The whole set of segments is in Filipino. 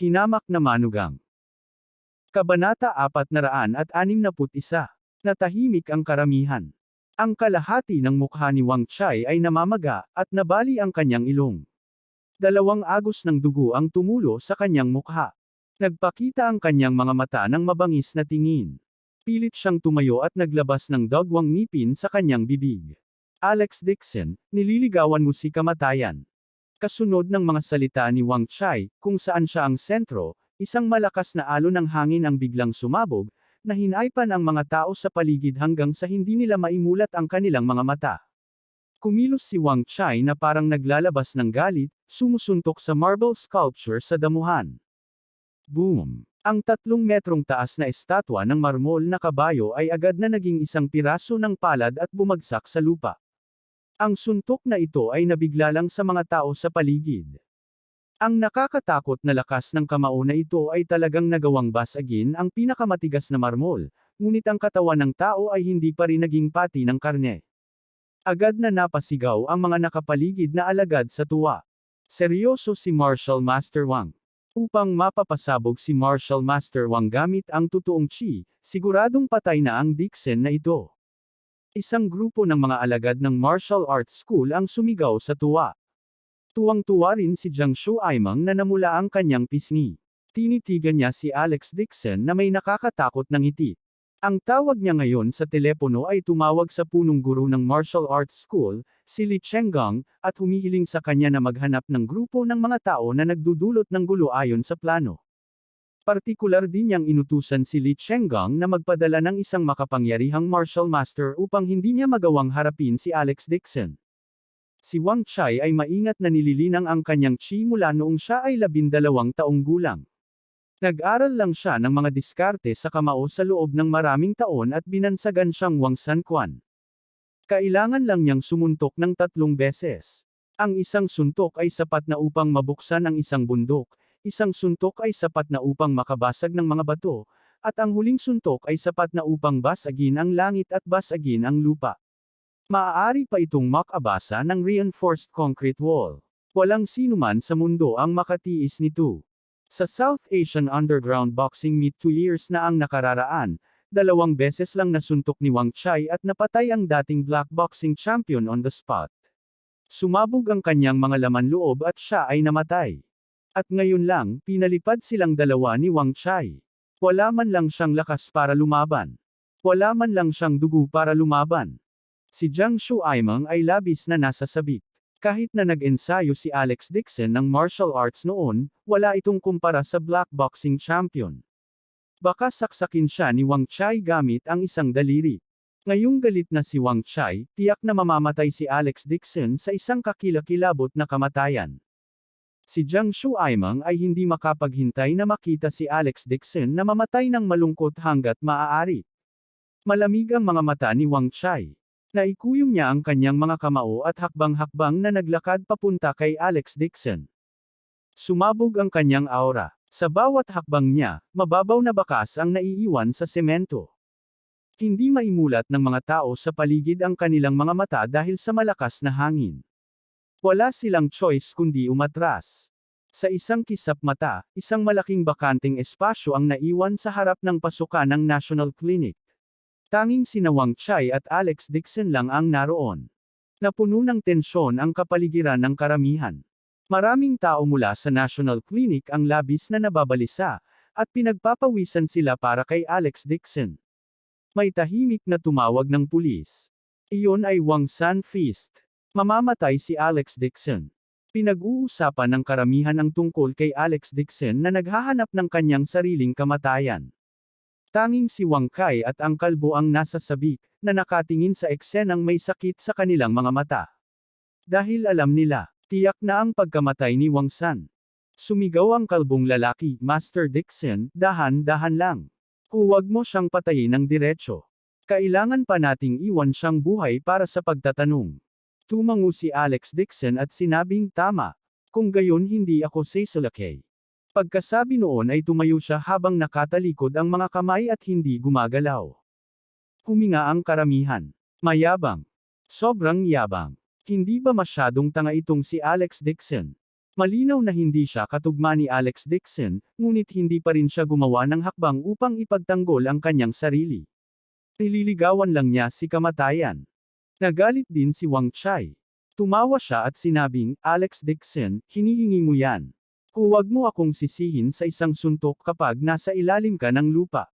Hinamak na manugang. Kabanata 461. Natahimik ang karamihan. Ang kalahati ng mukha ni Wang Chai ay namamaga, at nabali ang kanyang ilong. 2 agos ng dugo ang tumulo sa kanyang mukha. Nagpakita ang kanyang mga mata ng mabangis na tingin. Pilit siyang tumayo at naglabas ng dagwang ngipin sa kanyang bibig. Alex Dixon, nililigawan mo si kamatayan. Kasunod ng mga salita ni Wang Chai, kung saan siya ang sentro, isang malakas na alon ng hangin ang biglang sumabog, na hinaypan ang mga tao sa paligid hanggang sa hindi nila maimulat ang kanilang mga mata. Kumilos si Wang Chai na parang naglalabas ng galit, sumusuntok sa marble sculpture sa damuhan. Boom! Ang 3 metrong taas na estatwa ng marmol na kabayo ay agad na naging isang piraso ng palad at bumagsak sa lupa. Ang suntok na ito ay nabigla lang sa mga tao sa paligid. Ang nakakatakot na lakas ng kamao na ito ay talagang nagawang basagin ang pinakamatigas na marmol, ngunit ang katawan ng tao ay hindi pa rin naging pati ng karne. Agad na napasigaw ang mga nakapaligid na alagad sa tuwa. Seryoso si Martial Master Wang. Upang mapapasabog si Martial Master Wang gamit ang totoong chi, siguradong patay na ang Dixon na ito. Isang grupo ng mga alagad ng martial arts school ang sumigaw sa tuwa. Tuwang-tuwa rin si Jiang Shuaimang na namula ang kanyang pisngi. Tinitigan niya si Alex Dixon na may nakakatakot na ngiti. Ang tawag niya ngayon sa telepono ay tumawag sa punong guro ng martial arts school, si Li Chenggang, at humihiling sa kanya na maghanap ng grupo ng mga tao na nagdudulot ng gulo ayon sa plano. Partikular din niyang inutusan si Li Chenggang na magpadala ng isang makapangyarihang martial master upang hindi niya magawang harapin si Alex Dixon. Si Wang Chai ay maingat na nililinang ang kanyang chi mula noong siya ay 12 taong gulang. Nag-aral lang siya ng mga diskarte sa kamao sa loob ng maraming taon at binansagan siyang Wang Sanquan. Kailangan lang niyang sumuntok ng 3 beses. Ang isang suntok ay sapat na upang mabuksan ang isang bundok. Isang suntok ay sapat na upang makabasag ng mga bato, at ang huling suntok ay sapat na upang basagin ang langit at basagin ang lupa. Maaari pa itong makabasa ng reinforced concrete wall. Walang sinuman sa mundo ang makatiis nito. Sa South Asian Underground Boxing Meet 2 years na ang nakararaan, 2 beses lang nasuntok ni Wang Chai at napatay ang dating black boxing champion on the spot. Sumabog ang kanyang mga laman loob at siya ay namatay. At ngayon lang, pinalipad silang 2 ni Wang Chai. Wala man lang siyang lakas para lumaban. Wala man lang siyang dugo para lumaban. Si Jiang Shuaimang ay labis na nasa sabik. Kahit na nag-ensayo si Alex Dixon ng martial arts noon, wala itong kumpara sa black boxing champion. Baka saksakin siya ni Wang Chai gamit ang isang daliri. Ngayong galit na si Wang Chai, tiyak na mamamatay si Alex Dixon sa isang kakilakilabot na kamatayan. Si Jiang Shuaimang ay hindi makapaghintay na makita si Alex Dixon na mamatay ng malungkot hanggat maaari. Malamig ang mga mata ni Wang Chai. Naikuyom niya ang kanyang mga kamao at hakbang-hakbang na naglakad papunta kay Alex Dixon. Sumabog ang kanyang aura. Sa bawat hakbang niya, mababaw na bakas ang naiiwan sa semento. Hindi maimulat ng mga tao sa paligid ang kanilang mga mata dahil sa malakas na hangin. Wala silang choice kundi umatras. Sa isang kisap mata, isang malaking bakanting espasyo ang naiwan sa harap ng pasukan ng National Clinic. Tanging sina Wang Chai at Alex Dixon lang ang naroon. Napuno ng tensyon ang kapaligiran ng karamihan. Maraming tao mula sa National Clinic ang labis na nababalisa, at pinagpapawisan sila para kay Alex Dixon. May tahimik na tumawag ng pulis. Iyon ay Wang San Feast. Mamamatay si Alex Dixon. Pinag-uusapan ng karamihan ang tungkol kay Alex Dixon na naghahanap ng kanyang sariling kamatayan. Tanging si Wang Kai at ang kalbo ang nasa sabik, na nakatingin sa eksenang may sakit sa kanilang mga mata. Dahil alam nila, tiyak na ang pagkamatay ni Wang San. Sumigaw ang kalbong lalaki, Master Dixon, dahan-dahan lang. Huwag mo siyang patayin ng diretso. Kailangan pa nating iwan siyang buhay para sa pagtatanong. Tumango si Alex Dixon at sinabing tama. Kung gayon hindi ako sasalakay. Pagkasabi noon ay tumayo siya habang nakatalikod ang mga kamay at hindi gumagalaw. Huminga ang karamihan. Mayabang. Sobrang yabang. Hindi ba masyadong tanga itong si Alex Dixon? Malinaw na hindi siya katugma ni Alex Dixon, ngunit hindi pa rin siya gumawa ng hakbang upang ipagtanggol ang kanyang sarili. Nililigawan lang niya si kamatayan. Nagalit din si Wang Chai. Tumawa siya at sinabing, Alex Dixon, hinihingi mo yan. Huwag mo akong sisihin sa isang suntok kapag nasa ilalim ka ng lupa.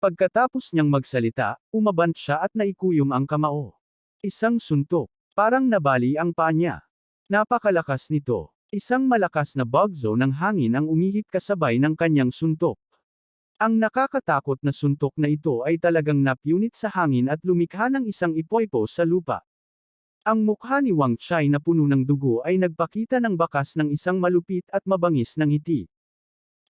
Pagkatapos niyang magsalita, umabant siya at naikuyom ang kamao. Isang suntok. Parang nabali ang paa niya. Napakalakas nito. Isang malakas na bagzo ng hangin ang umihip kasabay ng kanyang suntok. Ang nakakatakot na suntok na ito ay talagang napunit sa hangin at lumikha ng isang ipoypo sa lupa. Ang mukha ni Wang Chai na puno ng dugo ay nagpakita ng bakas ng isang malupit at mabangis na ngiti.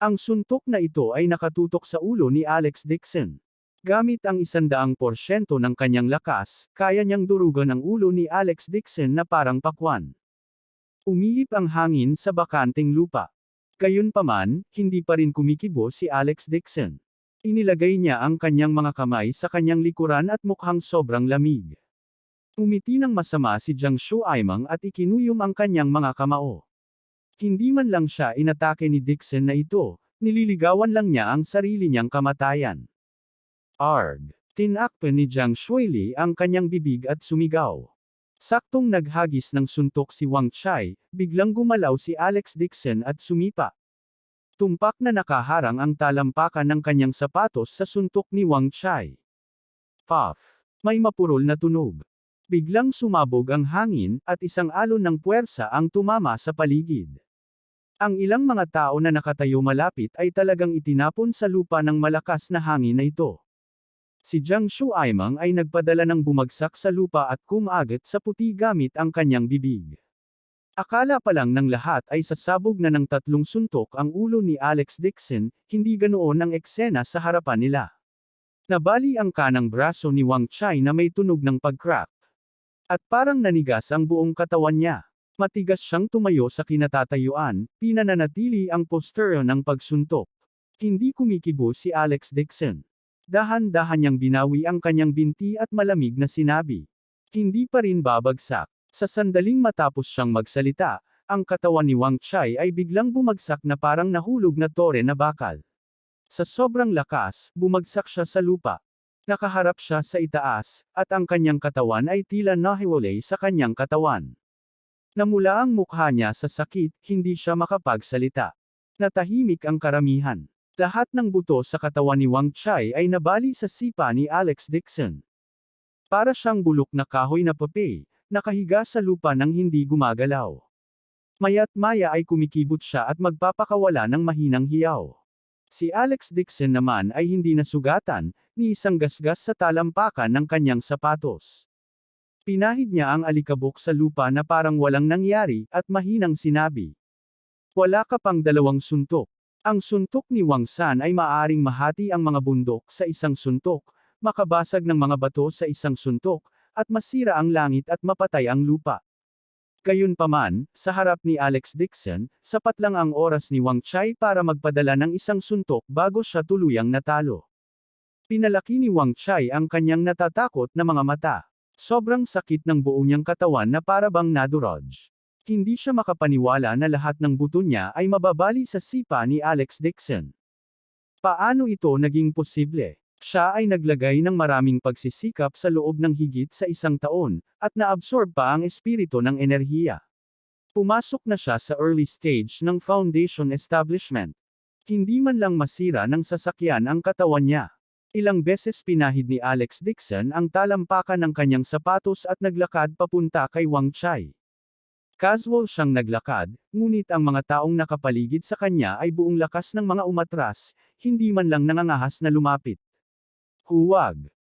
Ang suntok na ito ay nakatutok sa ulo ni Alex Dixon. Gamit ang 100% ng kanyang lakas, kaya niyang durugan ang ulo ni Alex Dixon na parang pakwan. Umihip ang hangin sa bakanteng lupa. Gayunpaman, hindi pa rin kumikibo si Alex Dixon. Inilagay niya ang kanyang mga kamay sa kanyang likuran at mukhang sobrang lamig. Umiti ng masama si Jiang Shuaimang at ikinuyom ang kanyang mga kamao. Hindi man lang siya inatake ni Dixon na ito, nililigawan lang niya ang sarili niyang kamatayan. Arg! Tinakpan ni Jiang Shuili ang kanyang bibig at sumigaw. Saktong naghagis ng suntok si Wang Chai, biglang gumalaw si Alex Dixon at sumipa. Tumpak na nakaharang ang talampakan ng kanyang sapatos sa suntok ni Wang Chai. Puff! May mapurol na tunog. Biglang sumabog ang hangin, at isang alon ng puwersa ang tumama sa paligid. Ang ilang mga tao na nakatayo malapit ay talagang itinapon sa lupa ng malakas na hangin na ito. Si Jiang Shuaimang ay nagpadala ng bumagsak sa lupa at kumagat sa puti gamit ang kanyang bibig. Akala pa lang ng lahat ay sasabog na ng 3 suntok ang ulo ni Alex Dixon, hindi ganoon ang eksena sa harapan nila. Nabali ang kanang braso ni Wang Chai na may tunog ng pag-crack. At parang nanigas ang buong katawan niya. Matigas siyang tumayo sa kinatatayuan, pinananatili ang postura ng pagsuntok. Hindi kumikibo si Alex Dixon. Dahan-dahan niyang binawi ang kanyang binti at malamig na sinabi. Hindi pa rin babagsak. Sa sandaling matapos siyang magsalita, ang katawan ni Wang Chai ay biglang bumagsak na parang nahulog na tore na bakal. Sa sobrang lakas, bumagsak siya sa lupa. Nakaharap siya sa itaas, at ang kanyang katawan ay tila nahiwalay sa kanyang katawan. Namula ang mukha niya sa sakit, hindi siya makapagsalita. Natahimik ang karamihan. Lahat ng buto sa katawan ni Wang Chai ay nabali sa sipa ni Alex Dixon. Para siyang bulok na kahoy na papel, nakahiga sa lupa nang hindi gumagalaw. Maya't maya ay kumikibot siya at magpapakawala ng mahinang hiyaw. Si Alex Dixon naman ay hindi nasugatan, ni isang gasgas sa talampakan ng kanyang sapatos. Pinahid niya ang alikabok sa lupa na parang walang nangyari, at mahinang sinabi. Wala ka pang 2 suntok. Ang suntok ni Wang San ay maaaring mahati ang mga bundok sa isang suntok, makabasag ng mga bato sa isang suntok, at masira ang langit at mapatay ang lupa. Gayunpaman, sa harap ni Alex Dixon, sapat lang ang oras ni Wang Chai para magpadala ng isang suntok bago siya tuluyang natalo. Pinalaki ni Wang Chai ang kanyang natatakot na mga mata. Sobrang sakit ng buong niyang katawan na para bang nadurog. Hindi siya makapaniwala na lahat ng buto niya ay mababali sa sipa ni Alex Dixon. Paano ito naging posible? Siya ay naglagay ng maraming pagsisikap sa loob ng higit sa 1 taon, at naabsorb pa ang espiritu ng enerhiya. Pumasok na siya sa early stage ng foundation establishment. Hindi man lang masira ng sasakyan ang katawan niya. Ilang beses pinahid ni Alex Dixon ang talampakan ng kanyang sapatos at naglakad papunta kay Wang Chai. Casual siyang naglakad, ngunit ang mga taong nakapaligid sa kanya ay buong lakas ng mga umatras, hindi man lang nangangahas na lumapit.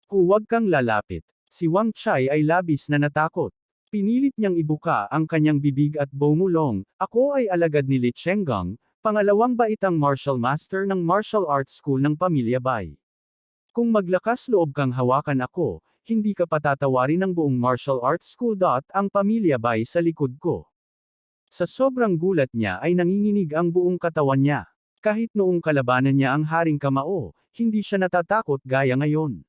Huwag kang lalapit. Si Wang Chai ay labis na natakot. Pinilit niyang ibuka ang kanyang bibig at bumulong, ako ay alagad ni Li Chenggang, pangalawang baitang martial master ng martial arts school ng Pamilya Bai. Kung maglakas loob kang hawakan ako, hindi ka patatawarin ng buong martial arts school. Ang Pamilya Bai sa likod ko. Sa sobrang gulat niya ay nanginginig ang buong katawan niya. Kahit noong kalabanan niya ang Haring Kamao, hindi siya natatakot gaya ngayon.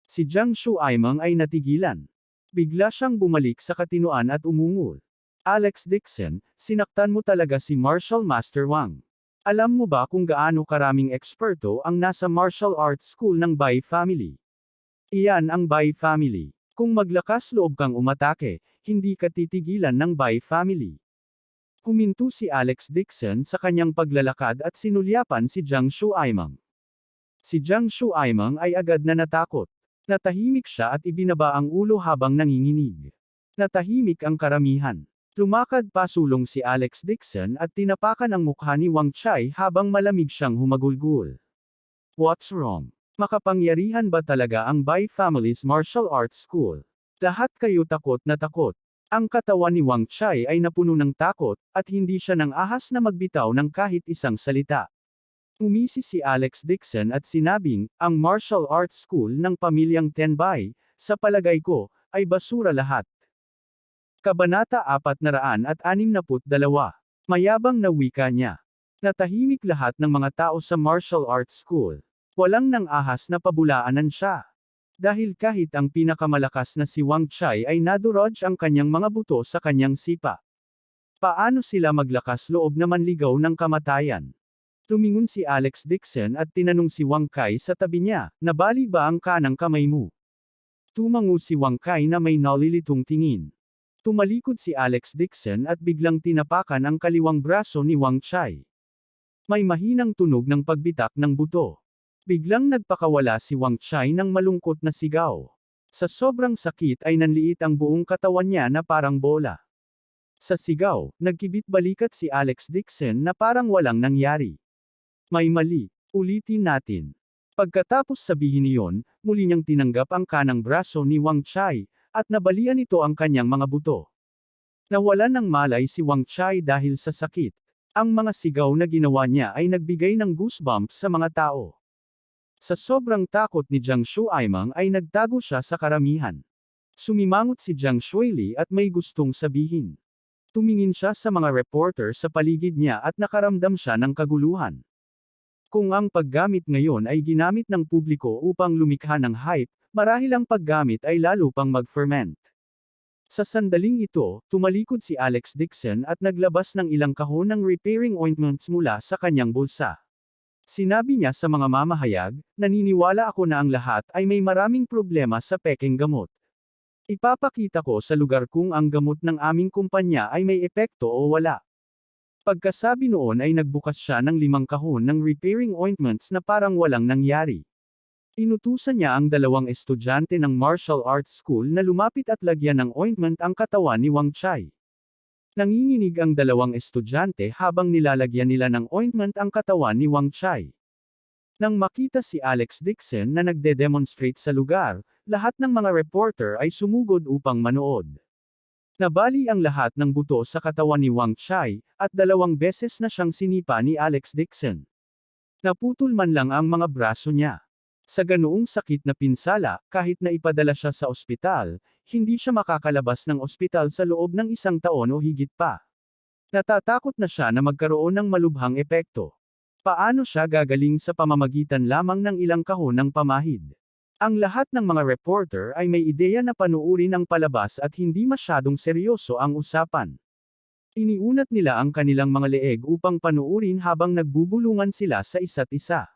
Si Jiang Shuaimang ay natigilan. Bigla siyang bumalik sa katinuan at umungol. Alex Dixon, sinaktan mo talaga si Martial Master Wang. Alam mo ba kung gaano karaming eksperto ang nasa martial arts school ng Bai family? Iyan ang Bai family. Kung maglakas loob kang umatake, hindi ka titigilan ng Bai family. Huminto si Alex Dixon sa kanyang paglalakad at sinulyapan si Jiang Shuaimeng. Si Jiang Shuaimeng ay agad na natakot. Natahimik siya at ibinaba ang ulo habang nanginginig. Natahimik ang karamihan. Lumakad pasulong si Alex Dixon at tinapakan ang mukha ni Wang Chai habang malamig siyang humagulgul. What's wrong? Makapangyarihan ba talaga ang Bai family's martial arts school? Lahat kayo takot na takot. Ang katawan ni Wang Chai ay napuno ng takot, at hindi siya nang ahas na magbitaw ng kahit isang salita. Umisi si Alex Dixon at sinabing, ang martial arts school ng pamilyang Tenbai, sa palagay ko, ay basura lahat. Kabanata 462. Mayabang na wika niya. Natahimik lahat ng mga tao sa martial arts school. Walang nang ahas na pabulaanan siya. Dahil kahit ang pinakamalakas na si Wang Chai ay nadurog ang kanyang mga buto sa kanyang sipa. Paano sila maglakas loob na manligaw ng kamatayan? Tumingon si Alex Dixon at tinanong si Wang Kai sa tabi niya, nabali ba ang kanang kamay mo? Tumango si Wang Kai na may nalilitong tingin. Tumalikod si Alex Dixon at biglang tinapakan ang kaliwang braso ni Wang Chai. May mahinang tunog ng pagbitak ng buto. Biglang nagpakawala si Wang Chai ng malungkot na sigaw. Sa sobrang sakit ay nanliit ang buong katawan niya na parang bola. Sa sigaw, nagkibit-balikat si Alex Dixon na parang walang nangyari. May mali. Ulitin natin. Pagkatapos sabihin niyon, muli niyang tinanggap ang kanang braso ni Wang Chai, at nabalian ito ang kanyang mga buto. Nawalan ng malay si Wang Chai dahil sa sakit. Ang mga sigaw na ginawa niya ay nagbigay ng goosebumps sa mga tao. Sa sobrang takot ni Jiang Shuaimeng ay nagtago siya sa karamihan. Sumimangot si Jiang Shuili at may gustong sabihin. Tumingin siya sa mga reporter sa paligid niya at nakaramdam siya ng kaguluhan. Kung ang paggamit ngayon ay ginamit ng publiko upang lumikha ng hype, marahil ang paggamit ay lalo pang mag-ferment. Sa sandaling ito, tumalikod si Alex Dixon at naglabas ng ilang kahon ng repairing ointments mula sa kanyang bulsa. Sinabi niya sa mga mamahayag, naniniwala ako na ang lahat ay may maraming problema sa pekeng gamot. Ipapakita ko sa lugar kung ang gamot ng aming kumpanya ay may epekto o wala. Pagkasabi noon ay nagbukas siya ng 5 kahon ng repairing ointments na parang walang nangyari. Inutusan niya ang 2 estudyante ng martial arts school na lumapit at lagyan ng ointment ang katawan ni Wang Chai. Nanginginig ang 2 estudyante habang nilalagyan nila ng ointment ang katawan ni Wang Chai. Nang makita si Alex Dixon na nagde-demonstrate sa lugar, lahat ng mga reporter ay sumugod upang manood. Nabali ang lahat ng buto sa katawan ni Wang Chai, at 2 beses na siyang sinipa ni Alex Dixon. Naputol man lang ang mga braso niya. Sa ganoong sakit na pinsala, kahit na ipadala siya sa ospital, hindi siya makakalabas ng ospital sa loob ng 1 taon o higit pa. Natatakot na siya na magkaroon ng malubhang epekto. Paano siya gagaling sa pamamagitan lamang ng ilang kahon ng pamahid? Ang lahat ng mga reporter ay may ideya na panuurin ang palabas at hindi masyadong seryoso ang usapan. Iniunat nila ang kanilang mga leeg upang panuurin habang nagbubulungan sila sa isa't isa.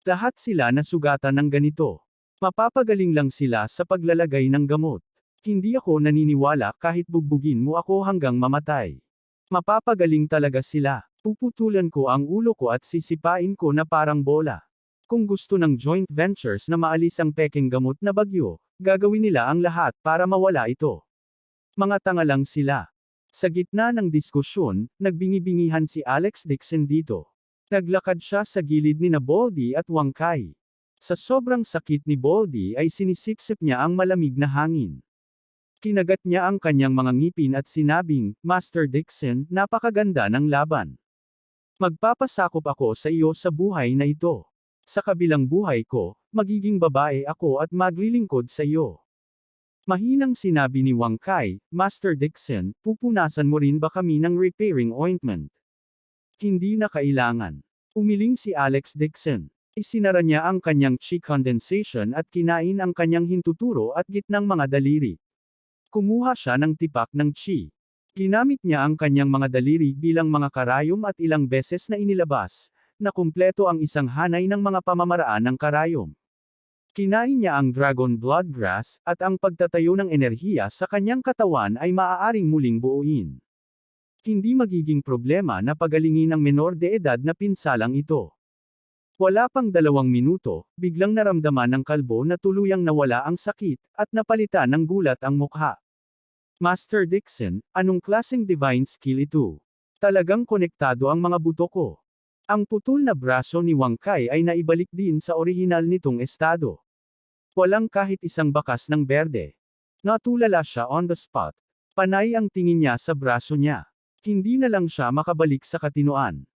Lahat sila nasugatan ng ganito. Mapapagaling lang sila sa paglalagay ng gamot. Hindi ako naniniwala kahit bugbugin mo ako hanggang mamatay. Mapapagaling talaga sila. Puputulan ko ang ulo ko at sisipain ko na parang bola. Kung gusto ng joint ventures na maalis ang pekeng gamot na bagyo, gagawin nila ang lahat para mawala ito. Mga tanga lang sila. Sa gitna ng diskusyon, nagbingi-bingihan si Alex Dixon dito. Naglakad siya sa gilid ni Boldy at Wang Kai. Sa sobrang sakit ni Boldy ay sinisipsip niya ang malamig na hangin. Kinagat niya ang kanyang mga ngipin at sinabing, Master Dixon, napakaganda ng laban. Magpapasakop ako sa iyo sa buhay na ito. Sa kabilang buhay ko, magiging babae ako at maglilingkod sa iyo. Mahinang sinabi ni Wang Kai, Master Dixon, pupunasan mo rin ba kami ng repairing ointment? Hindi na kailangan. Umiling si Alex Dixon. Isinara niya ang kanyang chi condensation at kinain ang kanyang hintuturo at gitnang mga daliri. Kumuha siya ng tipak ng chi. Ginamit niya ang kanyang mga daliri bilang mga karayom at ilang beses na inilabas, na kumpleto ang isang hanay ng mga pamamaraan ng karayom. Kinain niya ang dragon blood grass, at ang pagtatayo ng enerhiya sa kanyang katawan ay maaaring muling buuin. Hindi magiging problema na pagalingin ang menor de edad na pinsalang ito. Wala pang 2 minuto, biglang naramdaman ng kalbo na tuluyang nawala ang sakit, at napalitan ng gulat ang mukha. Master Dixon, anong klaseng divine skill ito? Talagang konektado ang mga buto ko. Ang putol na braso ni Wang Kai ay naibalik din sa orihinal nitong estado. Walang kahit isang bakas ng berde. Natulala siya on the spot. Panay ang tingin niya sa braso niya. Hindi na lang siya makabalik sa katinoan.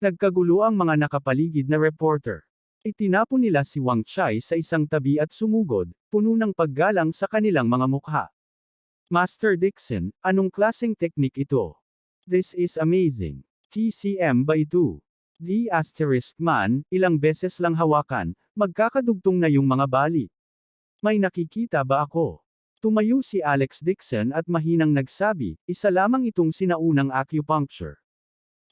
Nagkagulo ang mga nakapaligid na reporter. Itinapon nila si Wang Chai sa isang tabi at sumugod, puno ng paggalang sa kanilang mga mukha. Master Dixon, anong klaseng teknik ito? This is amazing. TCM ba ito? Man, ilang beses lang hawakan, magkakadugtong na yung mga bali. May nakikita ba ako? Tumayo si Alex Dixon at mahinang nagsabi, isa lamang itong sinaunang acupuncture.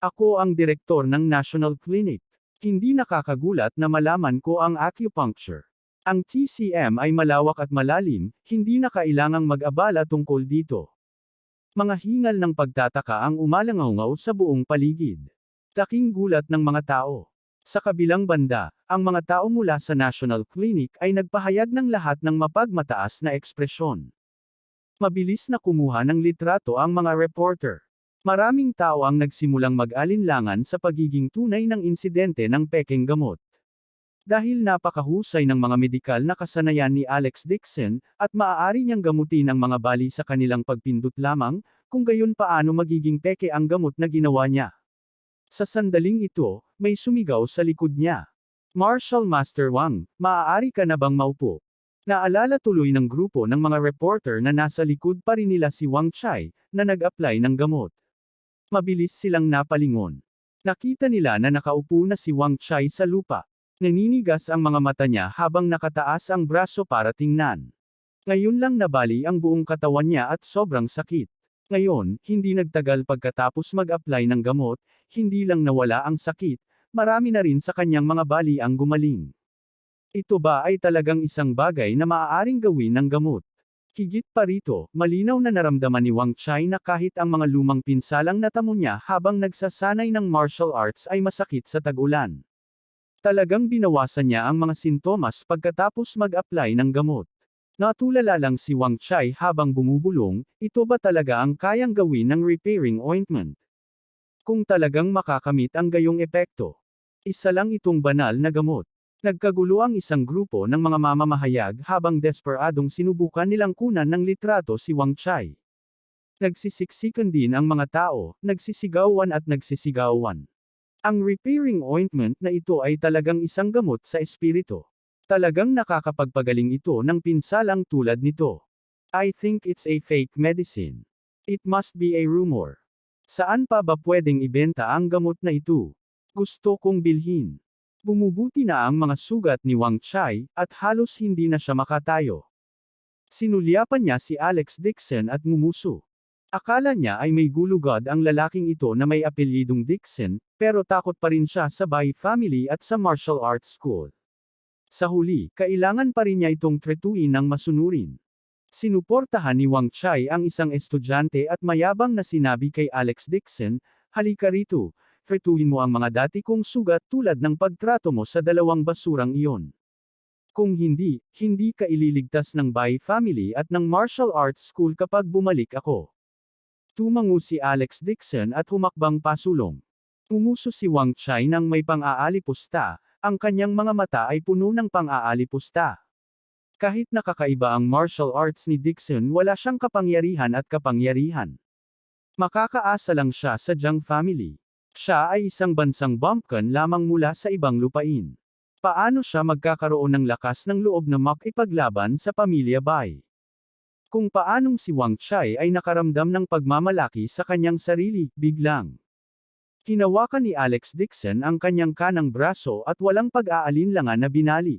Ako ang direktor ng National Clinic. Hindi nakakagulat na malaman ko ang acupuncture. Ang TCM ay malawak at malalim, hindi na kailangang mag-abala tungkol dito. Mga hingal ng pagtataka ang umalangaw sa buong paligid. Laking gulat ng mga tao. Sa kabilang banda, ang mga tao mula sa National Clinic ay nagpahayag ng lahat ng mapagmataas na ekspresyon. Mabilis na kumuha ng litrato ang mga reporter. Maraming tao ang nagsimulang mag-alinlangan sa pagiging tunay ng insidente ng pekeng gamot. Dahil napakahusay ng mga medikal na kasanayan ni Alex Dixon, at maaari niyang gamutin ang mga bali sa kanilang pagpindot lamang, kung gayon paano magiging peke ang gamot na ginawa niya. Sa sandaling ito, may sumigaw sa likod niya. Martial Master Wang, maaari ka na bang maupo? Naalala tuloy ng grupo ng mga reporter na nasa likod pa rin nila si Wang Chai, na nag-apply ng gamot. Mabilis silang napalingon. Nakita nila na nakaupo na si Wang Chai sa lupa. Naninigas ang mga mata niya habang nakataas ang braso para tingnan. Ngayon lang nabali ang buong katawan niya at sobrang sakit. Ngayon, hindi nagtagal pagkatapos mag-apply ng gamot, hindi lang nawala ang sakit, marami na rin sa kanyang mga bali ang gumaling. Ito ba ay talagang isang bagay na maaaring gawin ng gamot? Higit pa rito, malinaw na naramdaman ni Wang Chai na kahit ang mga lumang pinsalang natamo niya habang nagsasanay ng martial arts ay masakit sa tag-ulan. Talagang binawasan niya ang mga sintomas pagkatapos mag-apply ng gamot. Natulala lang si Wang Chai habang bumubulong, ito ba talaga ang kayang gawin ng repairing ointment? Kung talagang makakamit ang gayong epekto. Isa lang itong banal na gamot. Nagkagulo ang isang grupo ng mga mamamahayag habang desperadong sinubukan nilang kunan ng litrato si Wang Chai. Nagsisiksikan din ang mga tao, nagsisigawan at nagsisigawan. Ang repairing ointment na ito ay talagang isang gamot sa espiritu. Talagang nakakapagpagaling ito ng pinsalang tulad nito. I think it's a fake medicine. It must be a rumor. Saan pa ba pwedeng ibenta ang gamot na ito? Gusto kong bilhin. Bumubuti na ang mga sugat ni Wang Chai, at halos hindi na siya makatayo. Sinulyapan niya si Alex Dixon at ngumuso. Akala niya ay may gulugad ang lalaking ito na may apelyidong Dixon, pero takot pa rin siya sa Bai family at sa martial arts school. Sa huli, kailangan pa rin niya itong tretuin ng masunurin. Sinuportahan ni Wang Chai ang isang estudyante at mayabang na sinabi kay Alex Dixon, halika rito, tretuin mo ang mga dati kong sugat tulad ng pagtrato mo sa 2 basurang iyon. Kung hindi, hindi ka ililigtas ng Bai family at ng martial arts school kapag bumalik ako. Tumango si Alex Dixon at humakbang pasulong. Umuso si Wang Chai nang may pang-aalipusta, ang kanyang mga mata ay puno ng pang-aalipusta. Kahit nakakaiba ang martial arts ni Dixon, wala siyang kapangyarihan at kapangyarihan. Makakaasa lang siya sa Jiang family. Siya ay isang bansang bumpkin lamang mula sa ibang lupain. Paano siya magkakaroon ng lakas ng loob na makipaglaban sa pamilya Bai? Kung paanong si Wang Chai ay nakaramdam ng pagmamalaki sa kanyang sarili, biglang. Hinawakan ni Alex Dixon ang kanyang kanang braso at walang pag-aalinlangan na binali.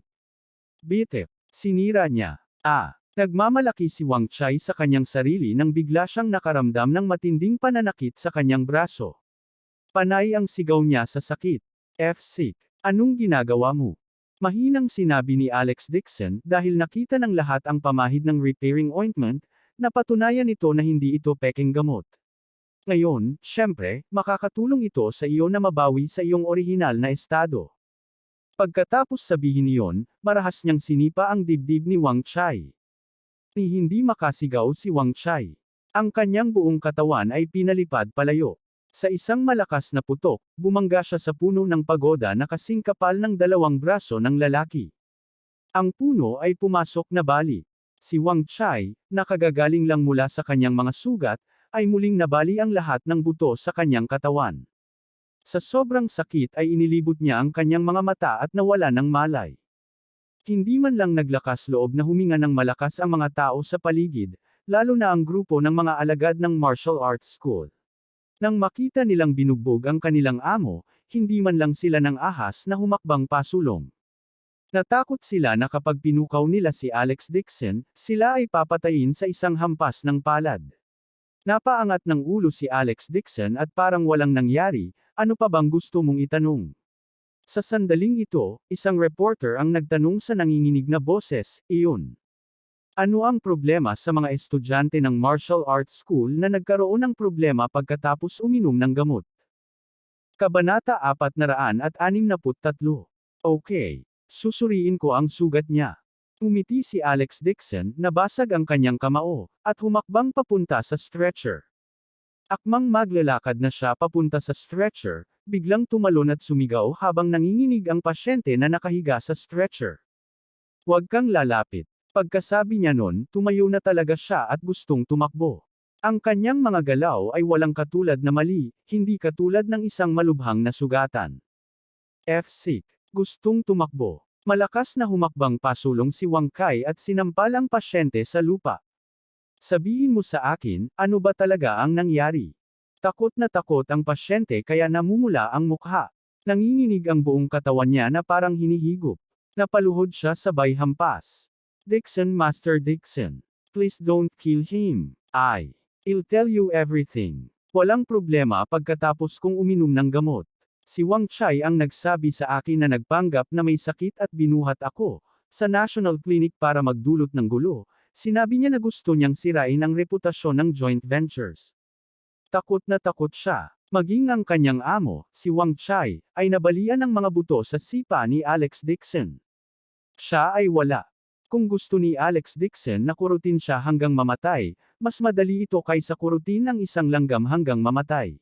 Bitep. Sinira niya. Nagmamalaki si Wang Chai sa kanyang sarili nang bigla siyang nakaramdam ng matinding pananakit sa kanyang braso. Panay ang sigaw niya sa sakit. F-sick. Anong ginagawa mo? Mahinang sinabi ni Alex Dixon dahil nakita ng lahat ang pamahid ng repairing ointment, napatunayan ito na hindi ito pekeng gamot. Ngayon, syempre, makakatulong ito sa iyo na mabawi sa iyong orihinal na estado. Pagkatapos sabihin iyon, marahas niyang sinipa ang dibdib ni Wang Chai. Ni hindi makasigaw si Wang Chai. Ang kanyang buong katawan ay pinalipad palayo. Sa isang malakas na putok, bumangga siya sa puno ng pagoda na kasing kapal ng dalawang braso ng lalaki. Ang puno ay pumasok na bali. Si Wang Chai, nakagagaling lang mula sa kanyang mga sugat, ay muling nabali ang lahat ng buto sa kanyang katawan. Sa sobrang sakit ay inilibot niya ang kanyang mga mata at nawala ng malay. Hindi man lang naglakas loob na huminga ng malakas ang mga tao sa paligid, lalo na ang grupo ng mga alagad ng martial arts school. Nang makita nilang binugbog ang kanilang amo, hindi man lang sila ng ahas na humakbang pasulong. Natakot sila na kapag pinukaw nila si Alex Dixon, sila ay papatayin sa isang hampas ng palad. Napaangat ng ulo si Alex Dixon at parang walang nangyari, ano pa bang gusto mong itanong? Sa sandaling ito, isang reporter ang nagtanong sa nanginginig na boses, iyon. Ano ang problema sa mga estudyante ng martial arts school na nagkaroon ng problema pagkatapos uminom ng gamot? Kabanata 463. Okay. Susuriin ko ang sugat niya. Umiti si Alex Dixon, nabasag ang kanyang kamao, at humakbang papunta sa stretcher. Akmang maglalakad na siya papunta sa stretcher, biglang tumalon at sumigaw habang nanginginig ang pasyente na nakahiga sa stretcher. Huwag kang lalapit. Pagkasabi niya nun, tumayo na talaga siya at gustong tumakbo. Ang kanyang mga galaw ay walang katulad na mali, hindi katulad ng isang malubhang na sugatan. F-sick. Gustong tumakbo. Malakas na humakbang pasulong si Wang Kai at sinampal ang pasyente sa lupa. Sabihin mo sa akin, ano ba talaga ang nangyari? Takot na takot ang pasyente kaya namumula ang mukha. Nanginginig ang buong katawan niya na parang hinihigop. Napaluhod siya sabay hampas. Dixon, Master Dixon. Please don't kill him. I'll tell you everything. Walang problema pagkatapos kong uminom ng gamot. Si Wang Chai ang nagsabi sa akin na nagpanggap na may sakit at binuhat ako, sa National Clinic para magdulot ng gulo. Sinabi niya na gusto niyang sirain ang reputasyon ng joint ventures. Takot na takot siya. Maging ang kanyang amo, si Wang Chai, ay nabalian ng mga buto sa sipa ni Alex Dixon. Siya ay wala. Kung gusto ni Alex Dixon na kurutin siya hanggang mamatay, mas madali ito kaysa kurutin ang isang langgam hanggang mamatay.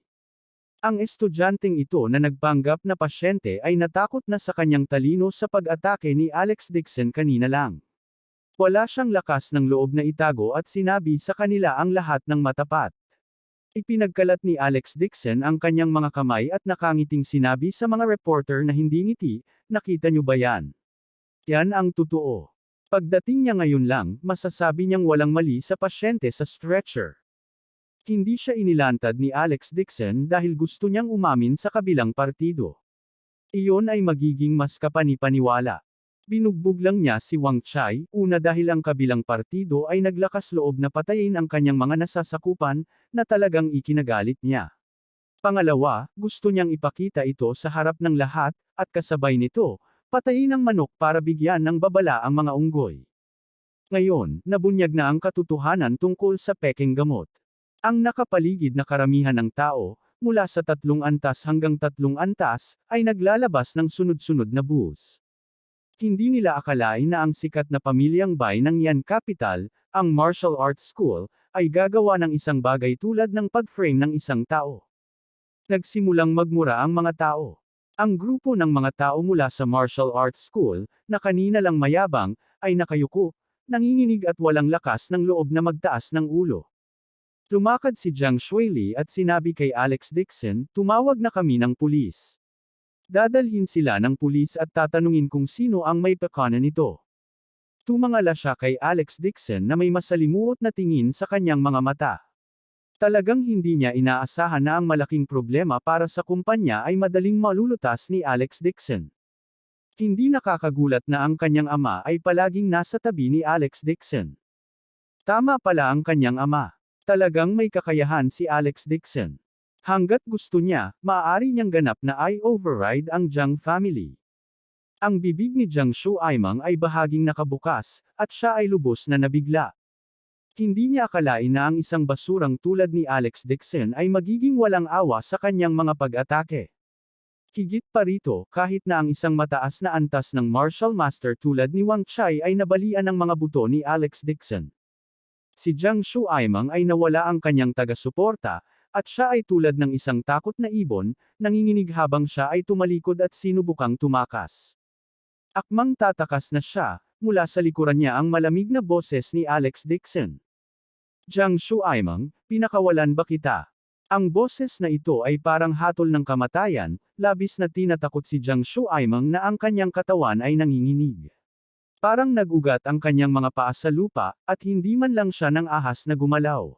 Ang estudyanteng ito na nagpanggap na pasyente ay natakot na sa kanyang talino sa pag-atake ni Alex Dixon kanina lang. Wala siyang lakas ng loob na itago at sinabi sa kanila ang lahat ng matapat. Ipinagkalat ni Alex Dixon ang kanyang mga kamay at nakangiting sinabi sa mga reporter na hindi ngiti, nakita niyo ba yan? Yan ang totoo. Pagdating niya ngayon lang, masasabi niyang walang mali sa pasyente sa stretcher. Hindi siya inilantad ni Alex Dixon dahil gusto niyang umamin sa kabilang partido. Iyon ay magiging mas kapani-paniwala. Binugbog lang niya si Wang Chai, una dahil ang kabilang partido ay naglakas loob na patayin ang kanyang mga nasasakupan, na talagang ikinagalit niya. Pangalawa, gusto niyang ipakita ito sa harap ng lahat, at kasabay nito, patayin ang manok para bigyan ng babala ang mga unggoy. Ngayon, nabunyag na ang katotohanan tungkol sa pekeng gamot. Ang nakapaligid na karamihan ng tao, mula sa 3 antas hanggang 3 antas, ay naglalabas ng sunod-sunod na buhos. Hindi nila akalain na ang sikat na pamilyang Bai ng Yan Capital, ang martial arts school, ay gagawa ng isang bagay tulad ng pag-frame ng isang tao. Nagsimulang magmura ang mga tao. Ang grupo ng mga tao mula sa martial arts school, na kanina lang mayabang, ay nakayuko, nanginginig at walang lakas ng loob na magtaas ng ulo. Lumakad si Jiang Shuili at sinabi kay Alex Dixon, tumawag na kami ng pulis. Dadalhin sila ng pulis at tatanungin kung sino ang may pekanan nito. Tumangala siya kay Alex Dixon na may masalimuot na tingin sa kanyang mga mata. Talagang hindi niya inaasahan na ang malaking problema para sa kumpanya ay madaling malulutas ni Alex Dixon. Hindi nakakagulat na ang kanyang ama ay palaging nasa tabi ni Alex Dixon. Tama pala ang kanyang ama. Talagang may kakayahan si Alex Dixon. Hanggat gusto niya, maaari niyang ganap na i-override ang Jiang family. Ang bibig ni Jiang Shuaimang ay bahaging nakabukas, at siya ay lubos na nabigla. Hindi niya akalain na ang isang basurang tulad ni Alex Dixon ay magiging walang awa sa kanyang mga pag-atake. Higit pa rito, kahit na ang isang mataas na antas ng martial master tulad ni Wang Chai ay nabalian ng mga buto ni Alex Dixon. Si Jiang Shuaimang ay nawala ang kanyang taga-suporta, at siya ay tulad ng isang takot na ibon, nanginginig habang siya ay tumalikod at sinubukang tumakas. Akmang tatakas na siya, mula sa likuran niya ang malamig na boses ni Alex Dixon. Jiang Shuaimang, pinakawalan ba kita? Ang boses na ito ay parang hatol ng kamatayan, labis na tinatakot si Jiang Shuaimang na ang kanyang katawan ay nanginginig. Parang nag-ugat ang kanyang mga paa sa lupa, at hindi man lang siya ng ahas na gumalaw.